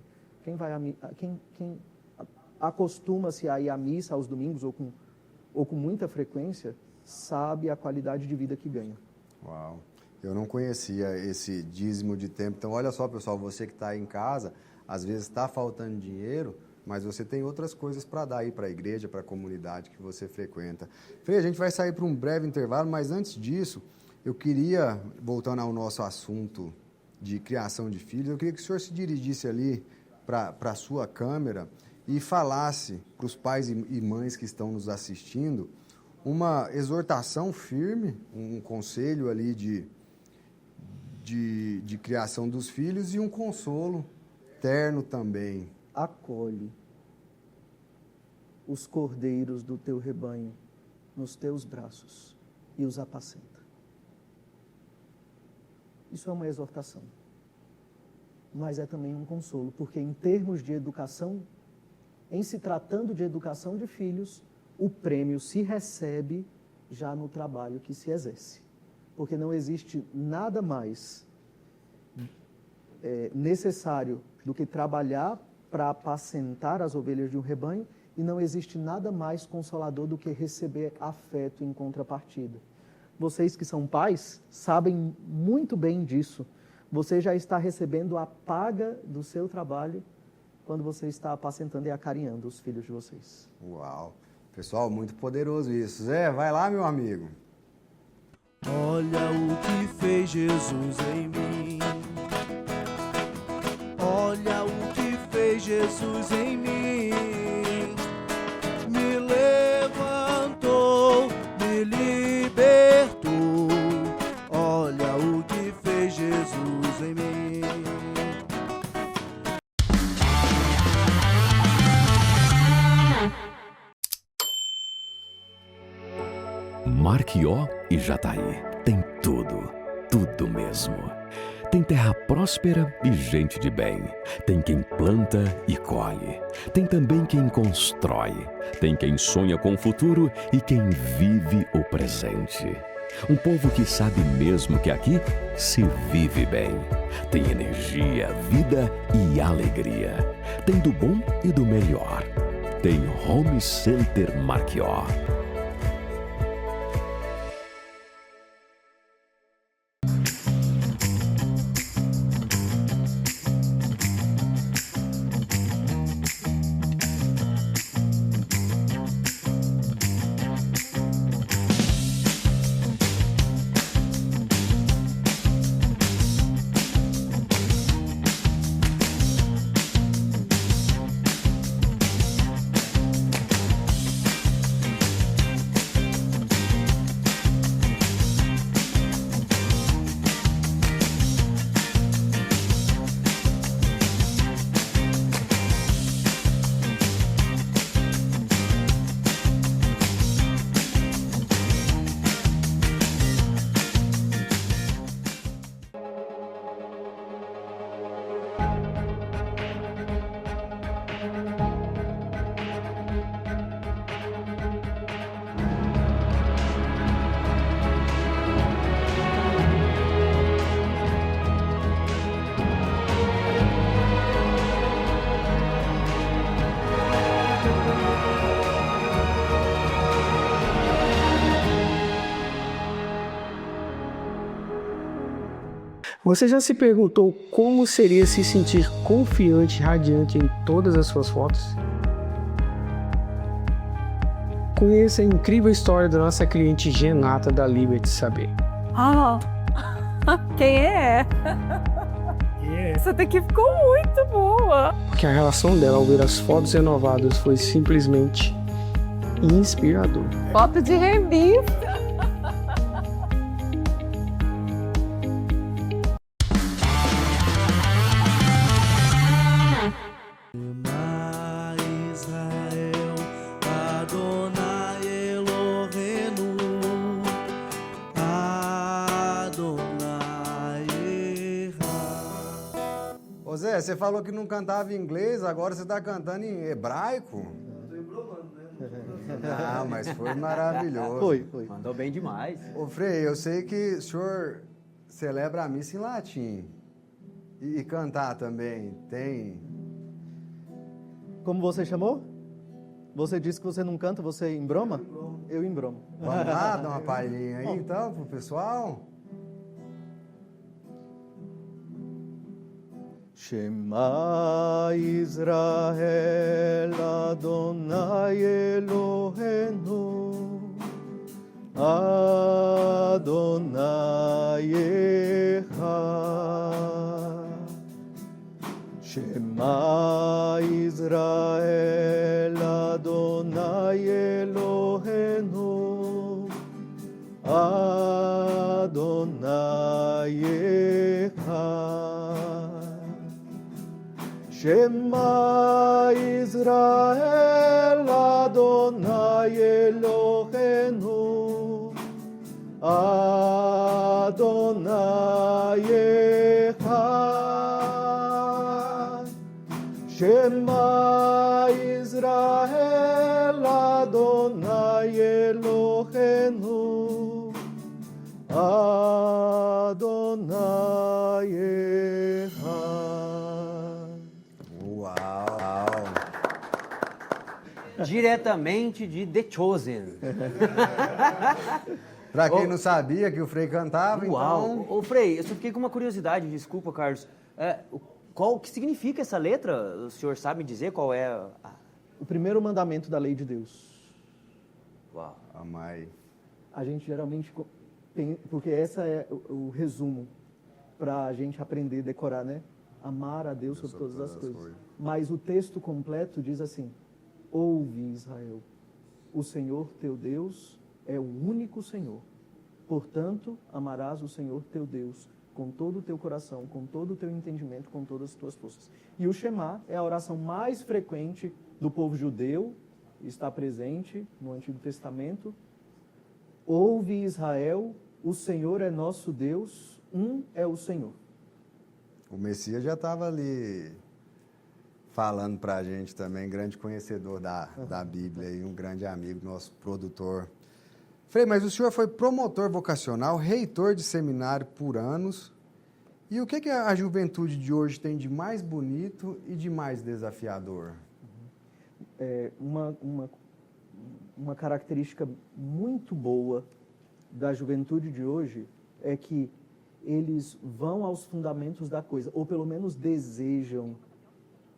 Quem acostuma-se a ir à missa aos domingos ou com muita frequência, sabe a qualidade de vida que ganha. Uau! Eu não conhecia esse dízimo de tempo. Então, olha só, pessoal, você que está aí em casa, às vezes está faltando dinheiro, mas você tem outras coisas para dar aí para a igreja, para a comunidade que você frequenta. Frei, a gente vai sair para um breve intervalo, mas antes disso, eu queria, voltando ao nosso assunto de criação de filhos, eu queria que o senhor se dirigisse ali para a sua câmera e falasse para os pais e mães que estão nos assistindo uma exortação firme, um conselho ali de criação dos filhos e um consolo terno também. Acolhe os cordeiros do teu rebanho nos teus braços e os apacenta. Isso é uma exortação, mas é também um consolo, porque em termos de educação, em se tratando de educação de filhos, o prêmio se recebe já no trabalho que se exerce. Porque não existe nada mais necessário do que trabalhar para apacentar as ovelhas de um rebanho, e não existe nada mais consolador do que receber afeto em contrapartida. Vocês que são pais sabem muito bem disso. Você já está recebendo a paga do seu trabalho quando você está apacentando e acarinhando os filhos de vocês. Uau! Pessoal, muito poderoso isso. Zé, vai lá, meu amigo. Olha o que fez Jesus em mim. Olha o que fez Jesus em mim. Me levantou, me libertou. Olha o que fez Jesus em mim. Marquió e Jataí tem tudo, tudo mesmo. Tem terra próspera e gente de bem. Tem quem planta e colhe. Tem também quem constrói. Tem quem sonha com o futuro e quem vive o presente. Um povo que sabe mesmo que aqui se vive bem. Tem energia, vida e alegria. Tem do bom e do melhor. Tem Home Center Marquió. Você já se perguntou como seria se sentir confiante e radiante em todas as suas fotos? Conheça a incrível história da nossa cliente Genata da Liberty Saber. Quem é? Essa daqui ficou muito boa. Porque a relação dela ao ver as fotos renovadas foi simplesmente inspirador. Foto de revista. Israel, Adonai Eloheinu, Adonai Echad. Ô Zé, você falou que não cantava em inglês, agora você está cantando em hebraico? Estou embromando, né? Ah, mas foi maravilhoso. Foi. Mandou bem demais. Ô Frei, eu sei que o senhor celebra a missa em latim. E cantar também, tem? Como você chamou? Você disse que você não canta, você embroma? Eu embromo. Vamos lá, dar uma palhinha aí então pro pessoal? Shema Israel Adonai Eloheinu Adonai Echad Shema Israel Adonai Eloheinu Adonai Echad Shema Israel Adonai Eloheinu Adonai Echad Shema Israel Adonai Eloheinu Adonai Echad. Uau! Diretamente de The Chosen. Pra quem não sabia que o Frei cantava, Uau! então... Ô Frei, eu só fiquei com uma curiosidade, desculpa, Carlos. O que significa essa letra? O senhor sabe dizer qual é O primeiro mandamento da lei de Deus. Uau. Amai. A gente geralmente tem, porque essa é o resumo para a gente aprender, decorar, né? Amar a Deus sobre todas as coisas. Mas o texto completo diz assim: ouve, Israel, o Senhor teu Deus é o único Senhor. Portanto, amarás o Senhor teu Deus com todo o teu coração, com todo o teu entendimento, com todas as tuas forças. E o Shema é a oração mais frequente do povo judeu, está presente no Antigo Testamento. Ouve, Israel, o Senhor é nosso Deus, um é o Senhor. O Messias já estava ali falando para a gente também, grande conhecedor da Bíblia e um grande amigo, nosso produtor. Frei, mas o senhor foi promotor vocacional, reitor de seminário por anos. E o que a juventude de hoje tem de mais bonito e de mais desafiador? Uma característica muito boa da juventude de hoje é que eles vão aos fundamentos da coisa, ou pelo menos desejam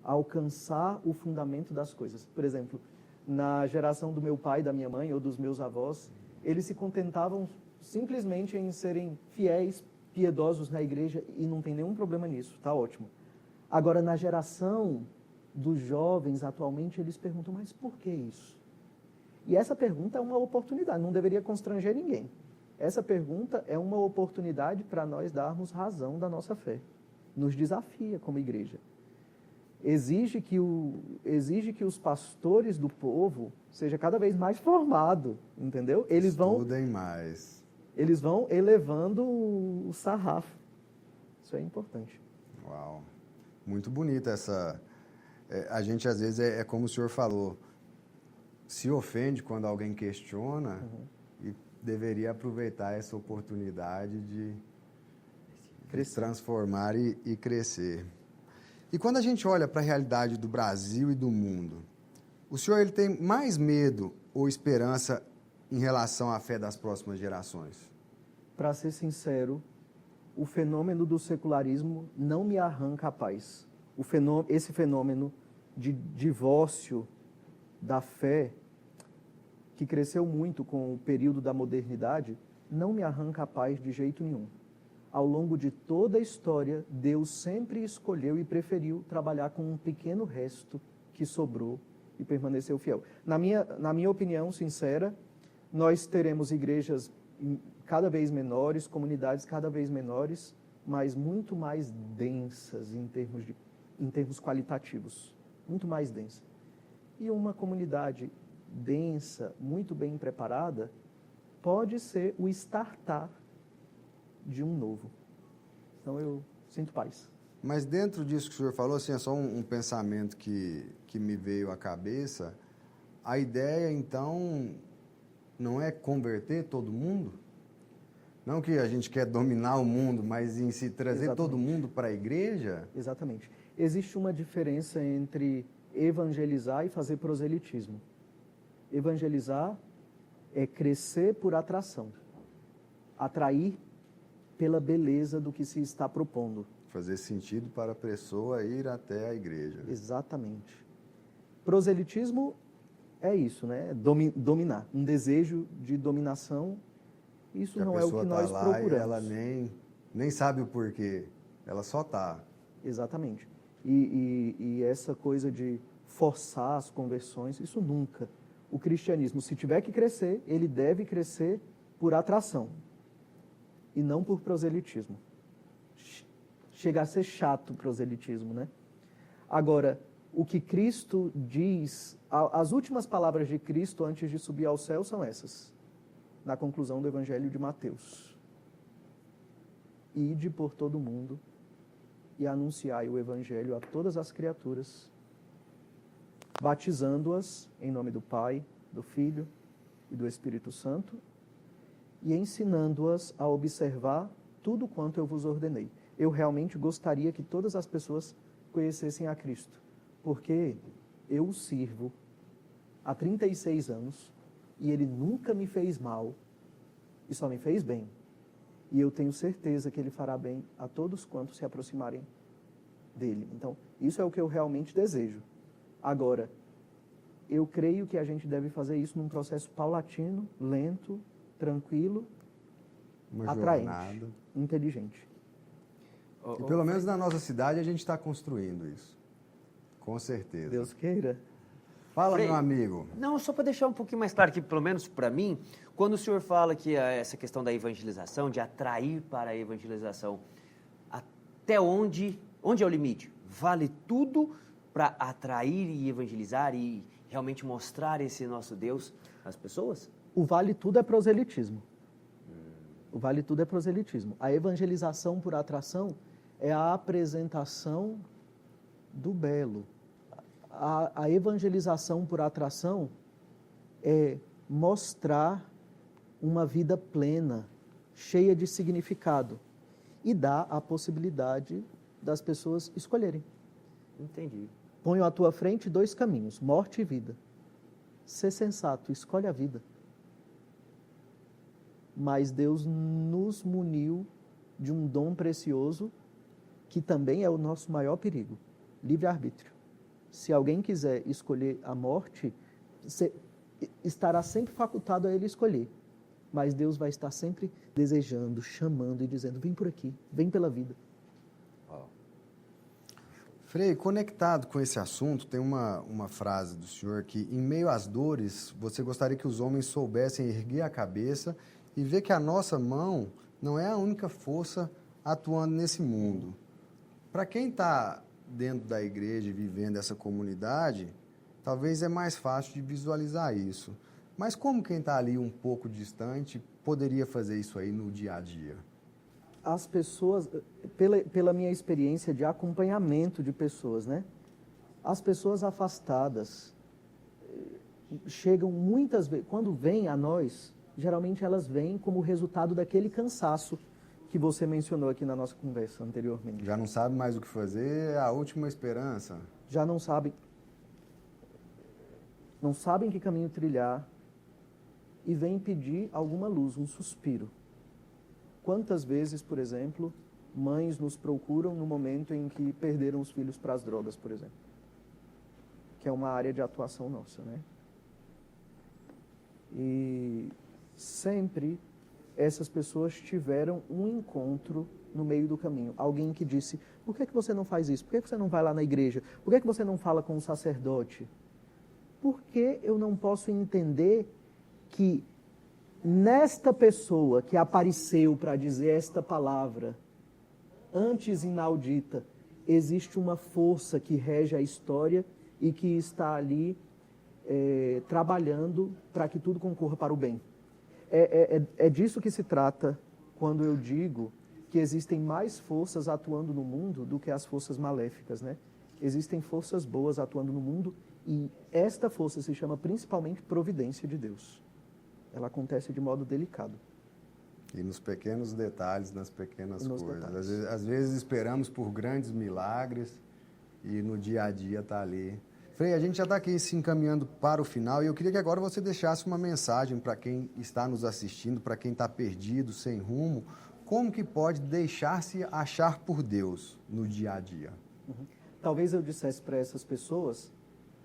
alcançar o fundamento das coisas. Por exemplo, na geração do meu pai, da minha mãe ou dos meus avós, eles se contentavam simplesmente em serem fiéis, piedosos na igreja e não tem nenhum problema nisso, tá ótimo. Agora, na geração dos jovens atualmente, eles perguntam, mas por que isso? E essa pergunta é uma oportunidade, não deveria constranger ninguém. Essa pergunta é uma oportunidade para nós darmos razão da nossa fé. Nos desafia como igreja. Exige que os pastores do povo seja cada vez mais formado, entendeu? Estudem mais. Eles vão elevando o sarrafo. Isso é importante. Uau. Muito bonita essa... a gente, às vezes, é como o senhor falou, se ofende quando alguém questiona e deveria aproveitar essa oportunidade de transformar e crescer. E quando a gente olha para a realidade do Brasil e do mundo, o senhor ele tem mais medo ou esperança em relação à fé das próximas gerações? Para ser sincero, o fenômeno do secularismo não me arranca a paz. Esse fenômeno de divórcio da fé, que cresceu muito com o período da modernidade, não me arranca a paz de jeito nenhum. Ao longo de toda a história, Deus sempre escolheu e preferiu trabalhar com um pequeno resto que sobrou e permaneceu fiel. Na minha opinião sincera, nós teremos igrejas cada vez menores, comunidades cada vez menores, mas muito mais densas em termos qualitativos, muito mais densa. E uma comunidade densa, muito bem preparada, pode ser o startar de um novo. Então eu sinto paz. Mas dentro disso que o senhor falou, assim, é só um pensamento que me veio à cabeça. A ideia, então, não é converter todo mundo? Não que a gente quer dominar o mundo, mas em si trazer Exatamente. todo mundo para a igreja? Exatamente. Existe uma diferença entre evangelizar e fazer proselitismo. Evangelizar é crescer por atração. Atrair pela beleza do que se está propondo. Fazer sentido para a pessoa ir até a igreja. Exatamente. Proselitismo é isso, né? Dominar. Um desejo de dominação. Isso não é o que nós lá procuramos. E ela nem sabe o porquê. Ela só está. Exatamente. E essa coisa de forçar as conversões, isso nunca. O cristianismo, se tiver que crescer, ele deve crescer por atração e não por proselitismo. Chega a ser chato o proselitismo, né? Agora, o que Cristo diz, as últimas palavras de Cristo antes de subir ao céu são essas, na conclusão do Evangelho de Mateus. Ide por todo o mundo e anunciai o Evangelho a todas as criaturas, batizando-as em nome do Pai, do Filho e do Espírito Santo, e ensinando-as a observar tudo quanto eu vos ordenei. Eu realmente gostaria que todas as pessoas conhecessem a Cristo, porque eu o sirvo há 36 anos e ele nunca me fez mal e só me fez bem. E eu tenho certeza que ele fará bem a todos quantos se aproximarem dele. Então, isso é o que eu realmente desejo. Agora, eu creio que a gente deve fazer isso num processo paulatino, lento, tranquilo, atraente, inteligente. E pelo menos na nossa cidade a gente está construindo isso. Com certeza. Deus queira. Fala, Frei, meu amigo. Não, só para deixar um pouquinho mais claro que, pelo menos para mim, quando o senhor fala que essa questão da evangelização, de atrair para a evangelização, até onde é o limite? Vale tudo para atrair e evangelizar e realmente mostrar esse nosso Deus às pessoas? O vale tudo é proselitismo. O vale tudo é proselitismo. A evangelização por atração é a apresentação do belo. A evangelização por atração é mostrar uma vida plena, cheia de significado, e dá a possibilidade das pessoas escolherem. Entendi. Ponho à tua frente 2 caminhos, morte e vida. Ser sensato, escolhe a vida. Mas Deus nos muniu de um dom precioso, que também é o nosso maior perigo, livre-arbítrio. Se alguém quiser escolher a morte, estará sempre facultado a ele escolher. Mas Deus vai estar sempre desejando, chamando e dizendo, vem por aqui, vem pela vida. Frei, conectado com esse assunto, tem uma frase do senhor que, em meio às dores, você gostaria que os homens soubessem erguer a cabeça e ver que a nossa mão não é a única força atuando nesse mundo. Para quem está dentro da igreja e vivendo essa comunidade, talvez é mais fácil de visualizar isso. Mas como quem está ali um pouco distante poderia fazer isso aí no dia a dia? As pessoas, pela minha experiência de acompanhamento de pessoas, né? As pessoas afastadas chegam muitas vezes, quando vêm a nós, geralmente elas vêm como resultado daquele cansaço que você mencionou aqui na nossa conversa anteriormente. Já não sabe mais o que fazer, é a última esperança. Já não sabem que caminho trilhar e vêm pedir alguma luz, um suspiro. Quantas vezes, por exemplo, mães nos procuram no momento em que perderam os filhos para as drogas, por exemplo, que é uma área de atuação nossa, né? E sempre essas pessoas tiveram um encontro no meio do caminho. Alguém que disse, por que você não faz isso? Por que você não vai lá na igreja? Por que você não fala com o sacerdote? Por que eu não posso entender que nesta pessoa que apareceu para dizer esta palavra, antes inaudita, existe uma força que rege a história e que está ali trabalhando para que tudo concorra para o bem. É disso que se trata quando eu digo que existem mais forças atuando no mundo do que as forças maléficas, né? Existem forças boas atuando no mundo e esta força se chama principalmente providência de Deus. Ela acontece de modo delicado. E nos pequenos detalhes, nas pequenas coisas. Detalhes. Às vezes esperamos por grandes milagres e no dia a dia está ali. Frei, a gente já está aqui se encaminhando para o final e eu queria que agora você deixasse uma mensagem para quem está nos assistindo, para quem está perdido, sem rumo, como que pode deixar-se achar por Deus no dia a dia? Talvez eu dissesse para essas pessoas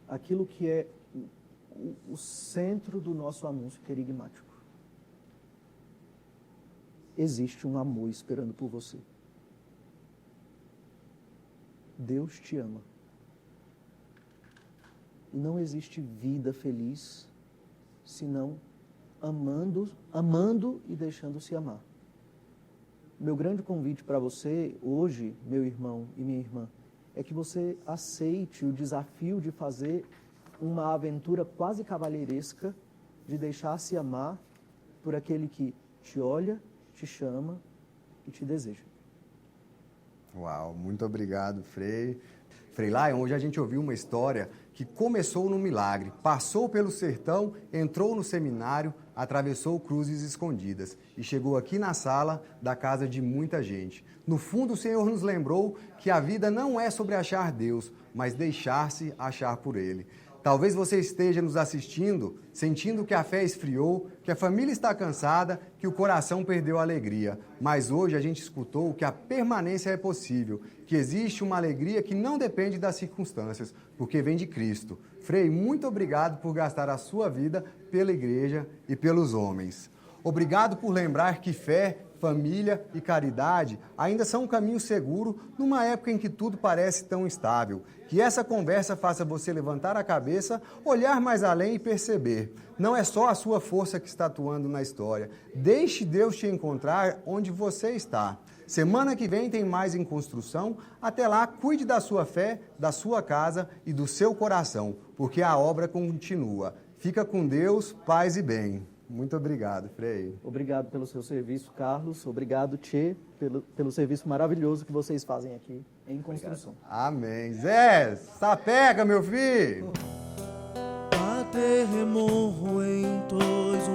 aquilo que é o centro do nosso anúncio querigmático. Existe um amor esperando por você. Deus te ama. E não existe vida feliz senão amando e deixando-se amar. Meu grande convite para você hoje, meu irmão e minha irmã, é que você aceite o desafio de fazer uma aventura quase cavalheiresca de deixar-se amar por aquele que te olha, te chama e te deseja. Uau, muito obrigado, Frei. Frei Lion, hoje a gente ouviu uma história que começou no milagre, passou pelo sertão, entrou no seminário, atravessou cruzes escondidas e chegou aqui na sala da casa de muita gente. No fundo, o Senhor nos lembrou que a vida não é sobre achar Deus, mas deixar-se achar por Ele. Talvez você esteja nos assistindo, sentindo que a fé esfriou, que a família está cansada, que o coração perdeu a alegria. Mas hoje a gente escutou que a permanência é possível, que existe uma alegria que não depende das circunstâncias, porque vem de Cristo. Frei, muito obrigado por gastar a sua vida pela igreja e pelos homens. Obrigado por lembrar que fé, família e caridade ainda são um caminho seguro numa época em que tudo parece tão instável. Que essa conversa faça você levantar a cabeça, olhar mais além e perceber. Não é só a sua força que está atuando na história. Deixe Deus te encontrar onde você está. Semana que vem tem mais Em Construção. Até lá, cuide da sua fé, da sua casa e do seu coração, porque a obra continua. Fica com Deus, paz e bem. Muito obrigado, Frei. Obrigado pelo seu serviço, Carlos. Obrigado, Tchê, pelo serviço maravilhoso que vocês fazem aqui em construção. Amém. Zé, sapega, meu filho! Aterremorro em todos